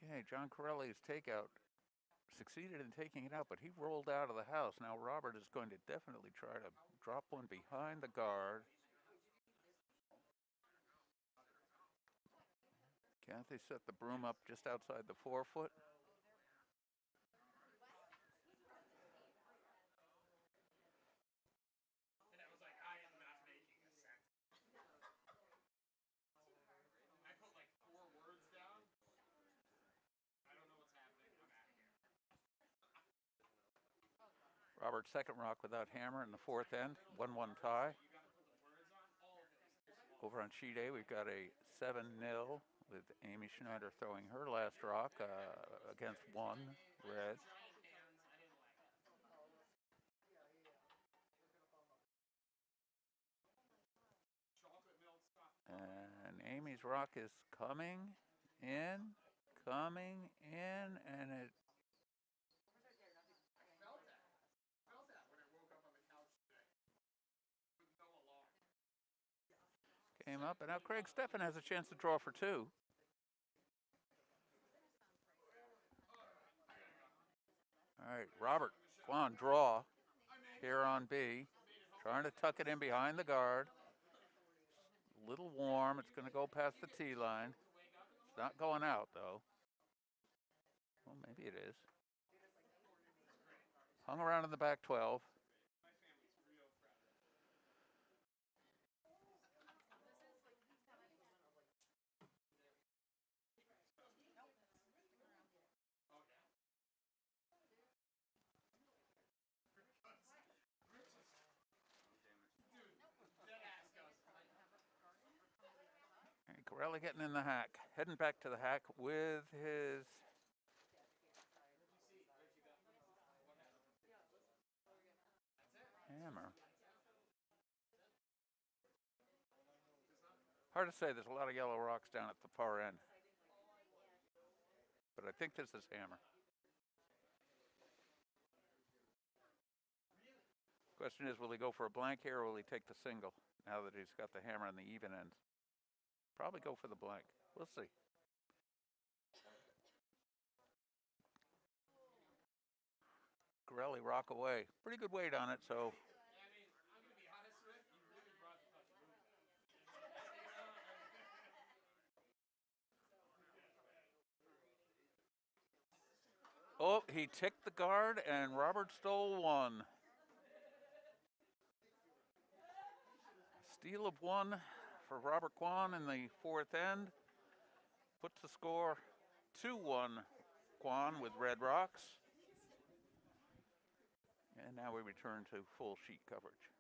Okay, John Corelli's takeout succeeded in taking it out, but he rolled out of the house. Now Robert is going to definitely try to drop one behind the guard. Kathy set the broom up just outside the 4-foot. Robert's second rock without hammer in the 4th end, 1-1 tie. Over on sheet A, we've got a 7-0 with Amy Schneider throwing her last rock against 1 red. And Amy's rock is coming in, and it came up, and now Craig Steffen has a chance to draw for 2. All right, Robert, come on, draw here on B. Trying to tuck it in behind the guard. A little warm. It's going to go past the tee line. It's not going out, though. Well, maybe it is. Hung around in the back 12. Corelli getting in the hack, heading back to the hack with his hammer. Hard to say, there's a lot of yellow rocks down at the far end. But I think this is hammer. Question is, will he go for a blank here or will he take the single now that he's got the hammer on the even ends? Probably go for the blank. We'll see. Corelli rock away. Pretty good weight on it, so. Oh, he ticked the guard and Robert Stoll won. Steal of one for Robert Kwan in the fourth end. Puts the score 2-1 Kwan with Red Rocks. And now we return to full sheet coverage.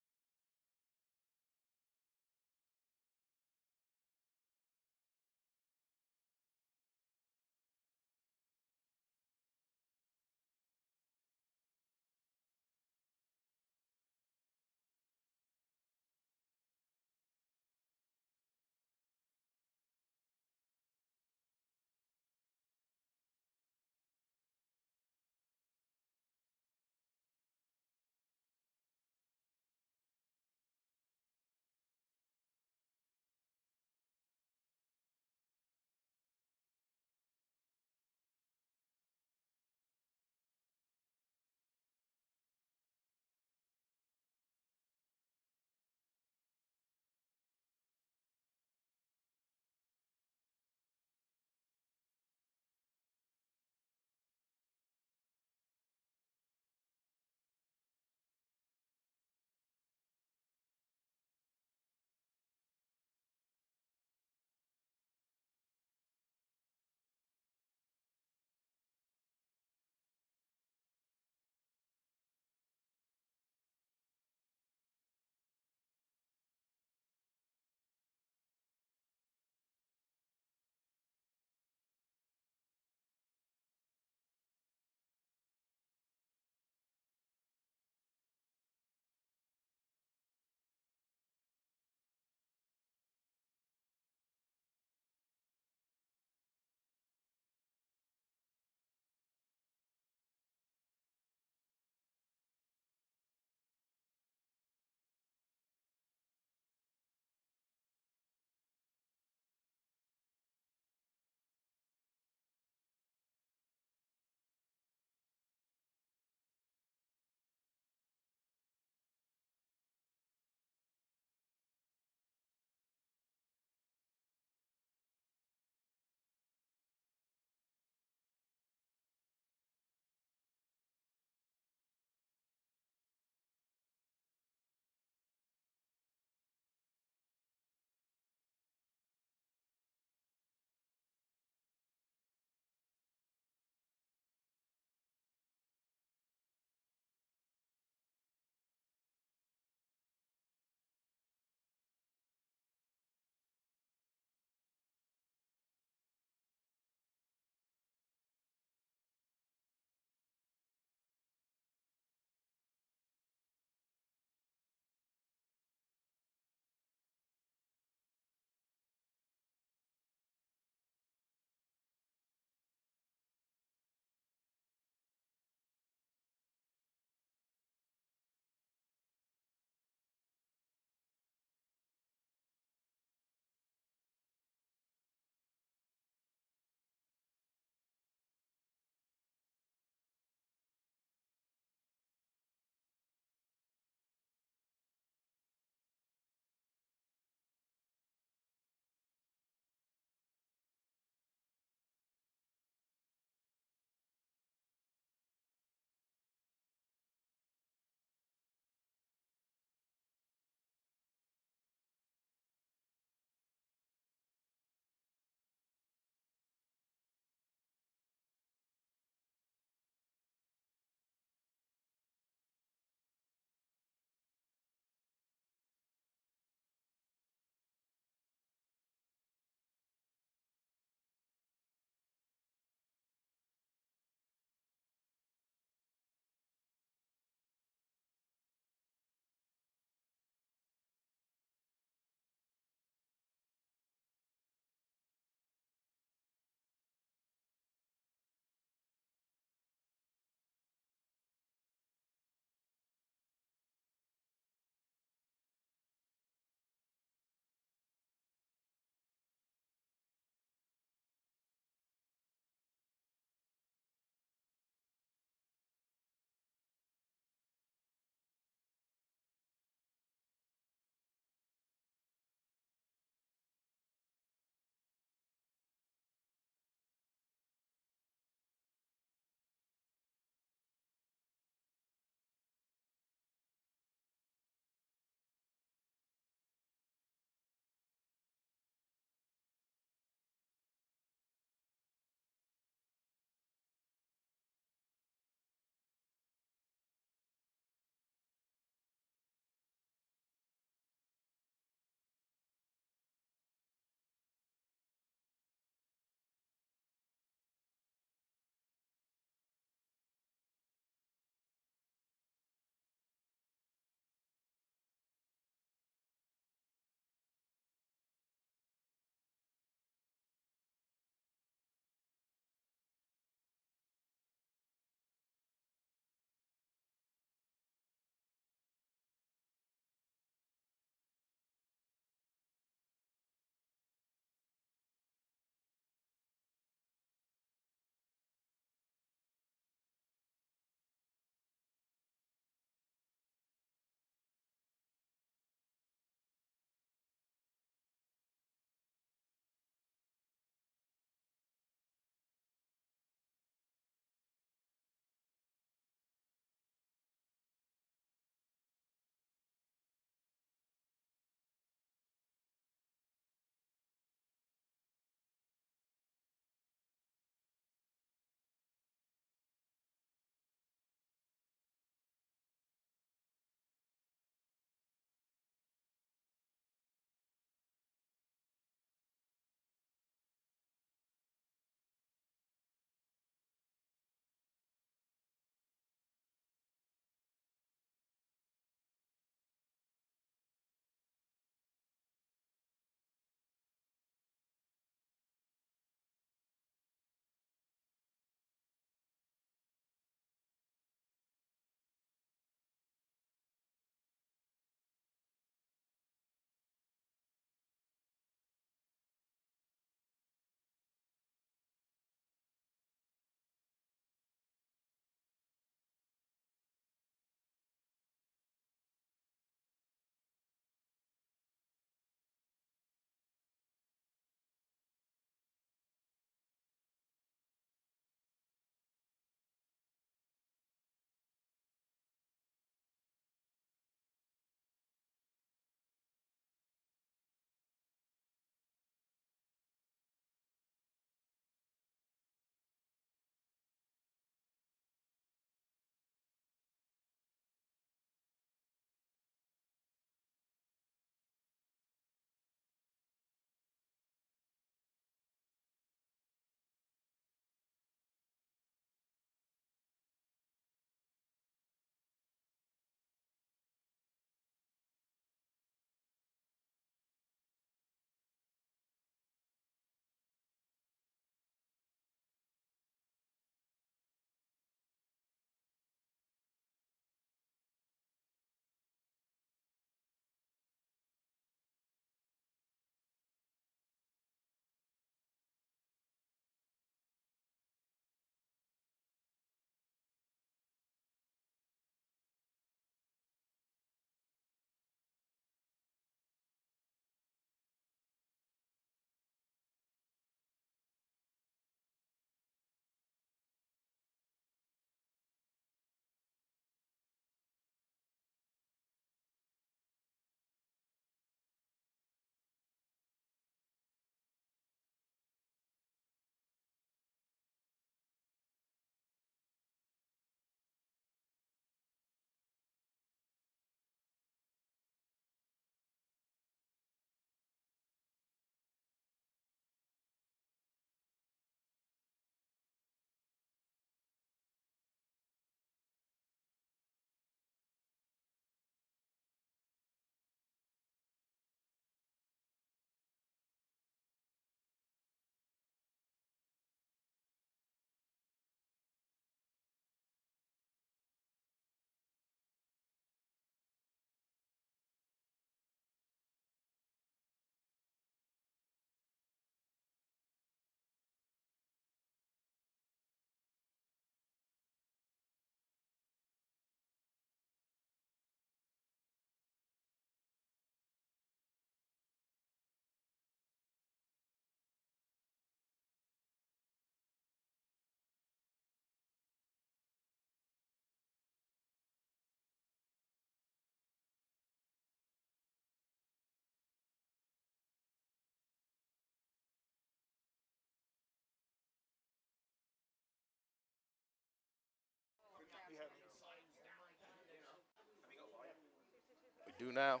do now.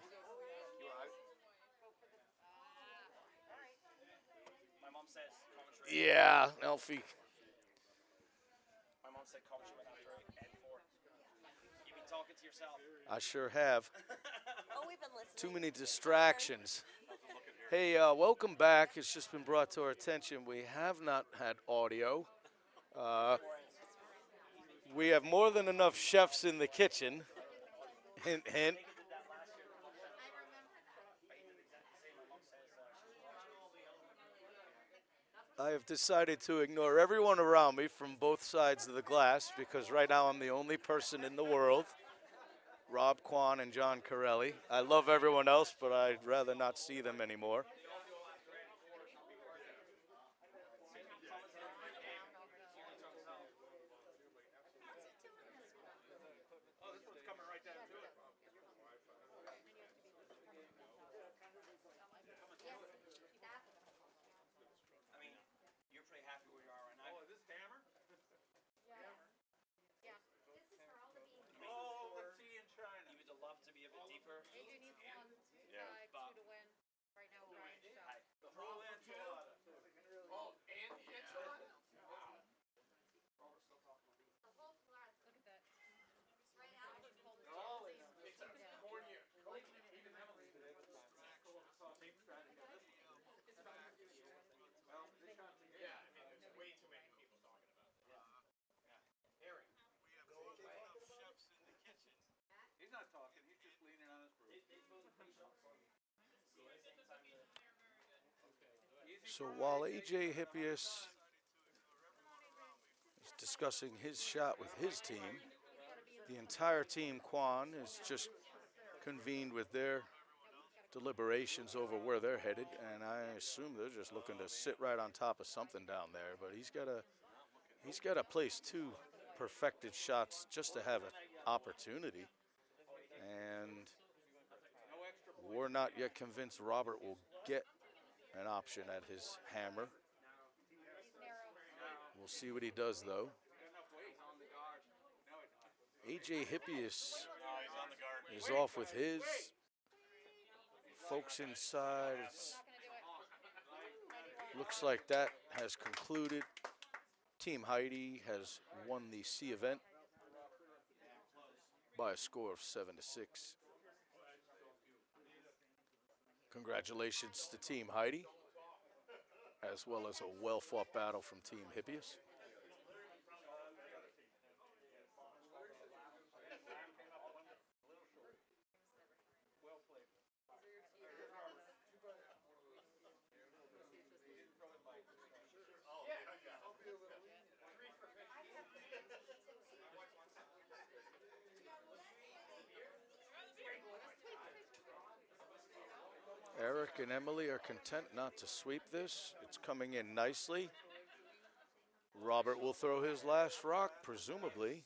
My mom says commentary. Yeah, Elfie. My mom said commentary went after 8 and 4. You've been talking to yourself. I sure have. Oh, we've been listening. Too many distractions. Hey, welcome back. It's just been brought to our attention. We have not had audio. We have more than enough chefs in the kitchen. Hint, hint. I have decided to ignore everyone around me from both sides of the glass because right now I'm the only person in the world. Rob Kwan and John Corelli. I love everyone else, but I'd rather not see them anymore. I mean, you're pretty happy where you are right now. Oh, is this hammer? Oh, the tea in China. You would love to be a bit deeper. AJ needs one, two to win. Right now, we're in shot. The whole enchilada. Oh, and the enchilada? Wow. Look at that. Oh, it's cornier. Yeah, I mean, there's way too many people talking about it. Yeah. Eric. He's not talking, he's just leaning on his broom. So while AJ Hippias is discussing his shot with his team, the entire team Kwan is just convened with their deliberations over where they're headed, and I assume they're just looking to sit right on top of something down there. But he's got to place 2 perfected shots just to have an opportunity, and we're not yet convinced Robert will get an option at his hammer. We'll see what he does, though. AJ Hippias is off with his. Folks inside, looks like that has concluded. Team Heidi has won the C event by a score of 7-6. Congratulations to Team Heidi, as well as a well-fought battle from Team Hippias. Eric and Emily are content not to sweep this. It's coming in nicely. Robert will throw his last rock, presumably.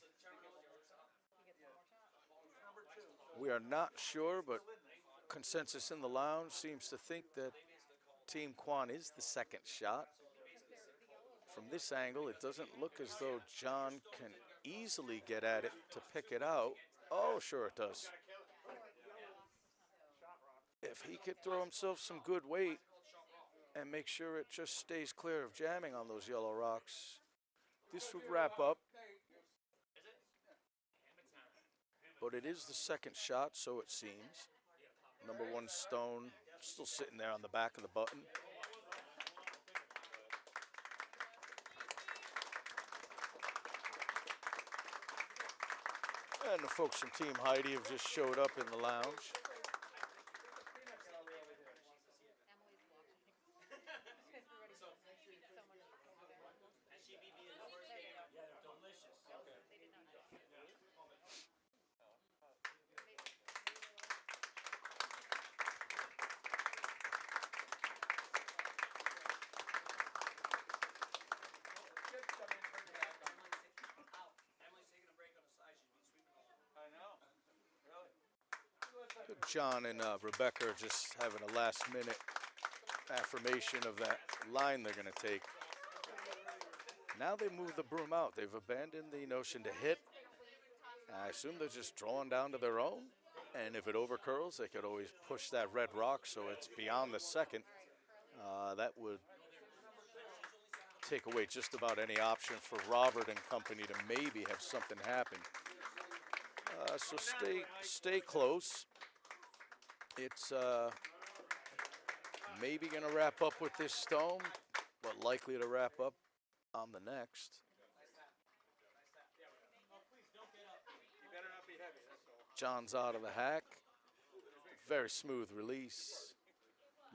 We are not sure, but consensus in the lounge seems to think that Team Kwan is the second shot. From this angle, it doesn't look as though John can easily get at it to pick it out. Oh, sure it does. If he could throw himself some good weight and make sure it just stays clear of jamming on those yellow rocks, this would wrap up. But it is the second shot, so it seems. Number 1 stone still sitting there on the back of the button. And the folks from Team Heidi have just showed up in the lounge. John and Rebecca are just having a last-minute affirmation of that line they're going to take. Now they move the broom out. They've abandoned the notion to hit. I assume they're just drawing down to their own. And if it overcurls, they could always push that red rock so it's beyond the second. That would take away just about any option for Robert and company to maybe have something happen. So stay close. It's maybe going to wrap up with this stone, but likely to wrap up on the next. John's out of the hack. Very smooth release.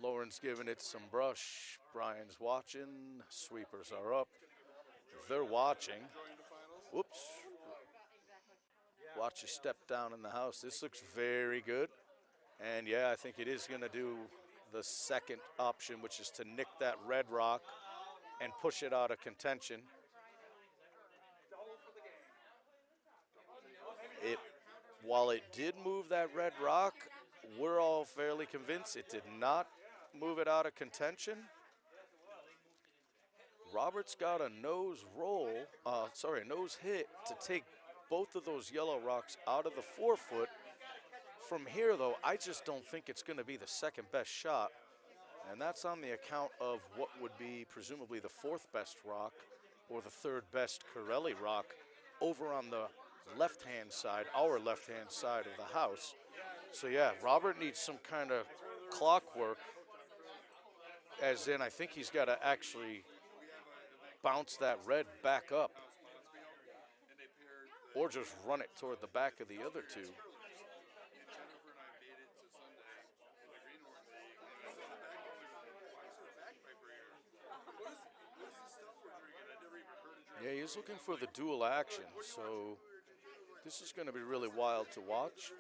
Lauren's giving it some brush. Brian's watching. Sweepers are up. They're watching. Whoops. Watch you step down in the house. This looks very good. And yeah, I think it is going to do the second option, which is to nick that red rock and push it out of contention. While it did move that red rock, we're all fairly convinced it did not move it out of contention. Robert's got a nose hit to take both of those yellow rocks out of the 4-foot. From here, though, I just don't think it's going to be the second best shot. And that's on the account of what would be presumably the 4th best rock or the 3rd best Corelli rock over on the left-hand side, our left-hand side of the house. So yeah, Robert needs some kind of clockwork, as in I think he's got to actually bounce that red back up or just run it toward the back of the other two. Yeah, he's looking for the dual action, so this is going to be really wild to watch.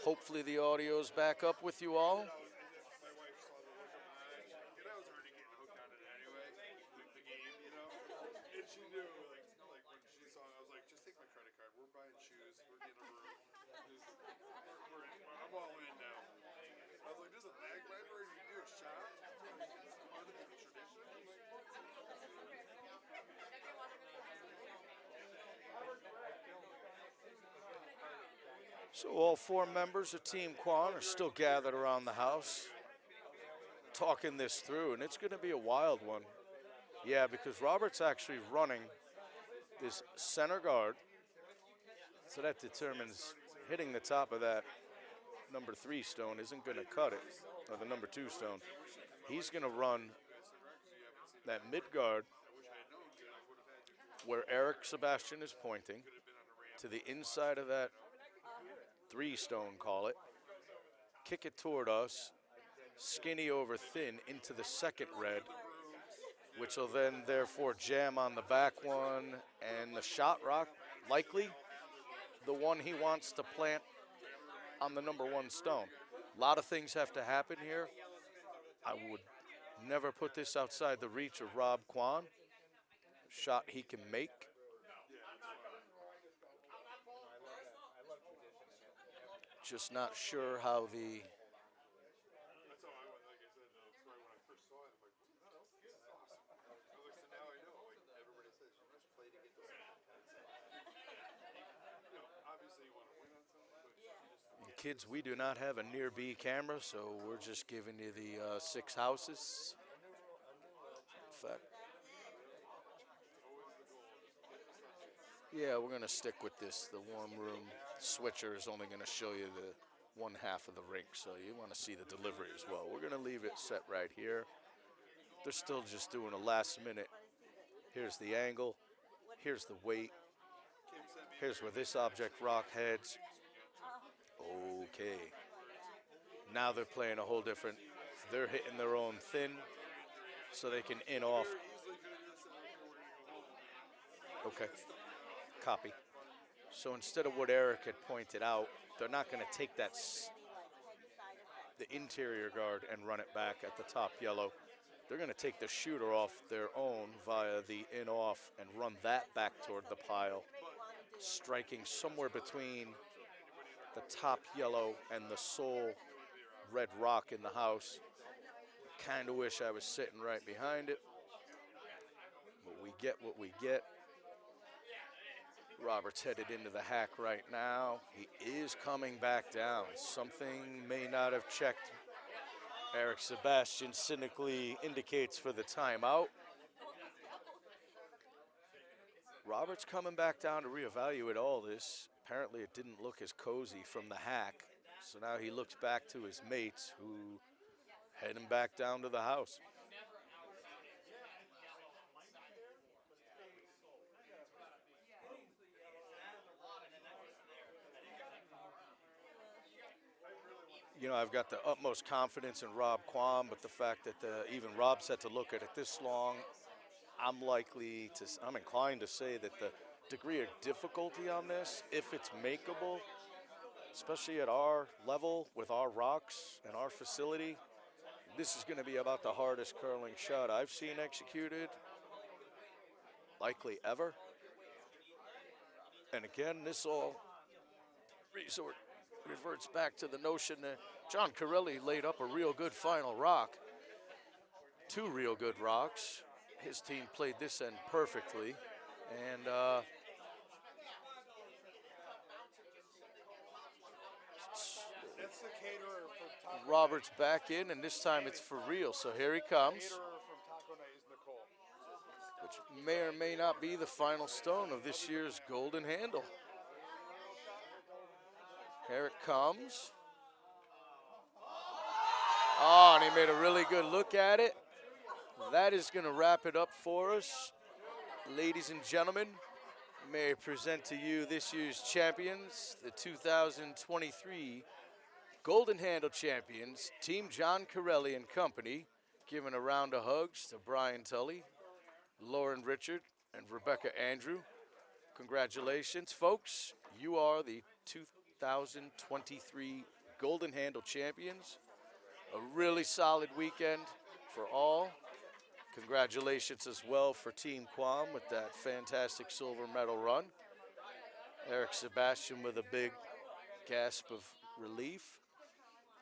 Hopefully the audio's back up with you all. So all 4 members of Team Quan are still gathered around the house, talking this through, and it's going to be a wild one. Yeah, because Robert's actually running this center guard, so that determines hitting the top of that number 3 stone isn't going to cut it, or the number 2 stone. He's going to run that mid guard where Eric Sebastian is pointing to the inside of that 3 stone, call it, kick it toward us, skinny over thin into the second red, which will then therefore jam on the back one, and the shot rock, likely the one he wants to plant on the number 1 stone. A lot of things have to happen here. I would never put this outside the reach of Rob Quan. Shot he can make. Just not sure how the kids, we do not have a near B camera, so we're just giving you the 6 houses. In fact, yeah, we're going to stick with this. The warm room switcher is only going to show you the 1/2 of the rink, so you want to see the delivery as well. We're going to leave it set right here. They're still just doing a last minute. Here's the angle. Here's the weight. Here's where this object rock heads. Okay. Now they're playing a whole different. They're hitting their own thin so they can in off. Okay. Copy. So instead of what Eric had pointed out, they're not going to take that, the interior guard, and run it back at the top yellow. They're going to take the shooter off their own via the in-off and run that back toward the pile, striking somewhere between the top yellow and the sole red rock in the house. Kind of wish I was sitting right behind it, but we get what we get. Roberts headed into the hack right now. He is coming back down. Something may not have checked. Eric Sebastian cynically indicates for the timeout. Roberts coming back down to reevaluate all this. Apparently it didn't look as cozy from the hack. So now he looks back to his mates who head him back down to the house. You know, I've got the utmost confidence in Rob Quam, but the fact that even Rob's had to look at it this long, I'm inclined to say that the degree of difficulty on this, if it's makeable, especially at our level with our rocks and our facility, this is going to be about the hardest curling shot I've seen executed, likely ever. And again, this all reverts back to the notion that John Corelli laid up a real good final rock. 2 real good rocks. His team played this end perfectly. And That's the caterer from Taco Roberts back in, and this time it's for real. So here he comes, Caterer from Taco Night is Nicole. which may or may not be the final stone of this year's Golden Handle. Here it comes. Oh, and he made a really good look at it. That is going to wrap it up for us. Ladies and gentlemen, may I present to you this year's champions, the 2023 Golden Handle champions, Team John Corelli and Company. Giving a round of hugs to Brian Tully, Lauren Richard, and Rebecca Andrew. Congratulations, folks. You are the 2023 Golden Handle champions. A really solid weekend for all. Congratulations as well for Team Quam with that fantastic silver medal run. Eric Sebastian with a big gasp of relief.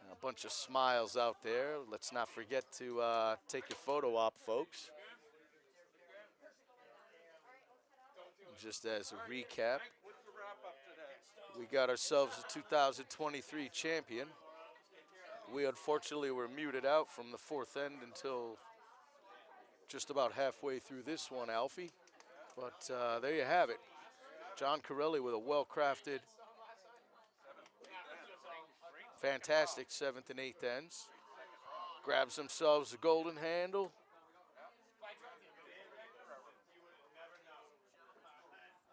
And a bunch of smiles out there. Let's not forget to take your photo op, folks. Just as a recap, we got ourselves a 2023 champion. We unfortunately were muted out from the 4th end until just about halfway through this one, Alfie. But there you have it. John Corelli with a well-crafted, fantastic 7th and 8th ends. Grabs themselves a golden handle.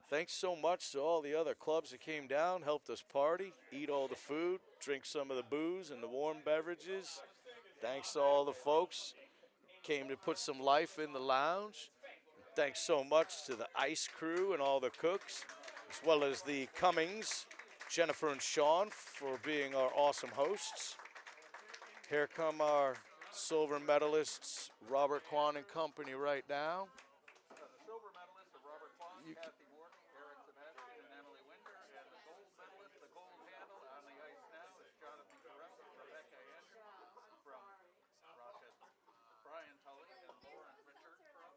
Thanks so much to all the other clubs that came down, helped us party, eat all the food, drink some of the booze and the warm beverages. Thanks to all the folks came to put some life in the lounge. Thanks so much to the ice crew and all the cooks, as well as the Cummings, Jennifer and Sean, for being our awesome hosts. Here come our silver medalists, Robert Quan and Company right now. Silver medalist of Robert Quan, Kathy Morton, Eric Sebastian, and Emily Winder. And the gold medalist, the gold handle on the ice now is Jonathan Corelli, Rebecca Andrew from Rochester, Brian Tully, and Lauren Richard from.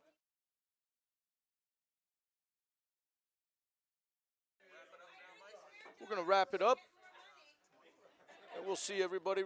We're going to wrap it up, and we'll see everybody.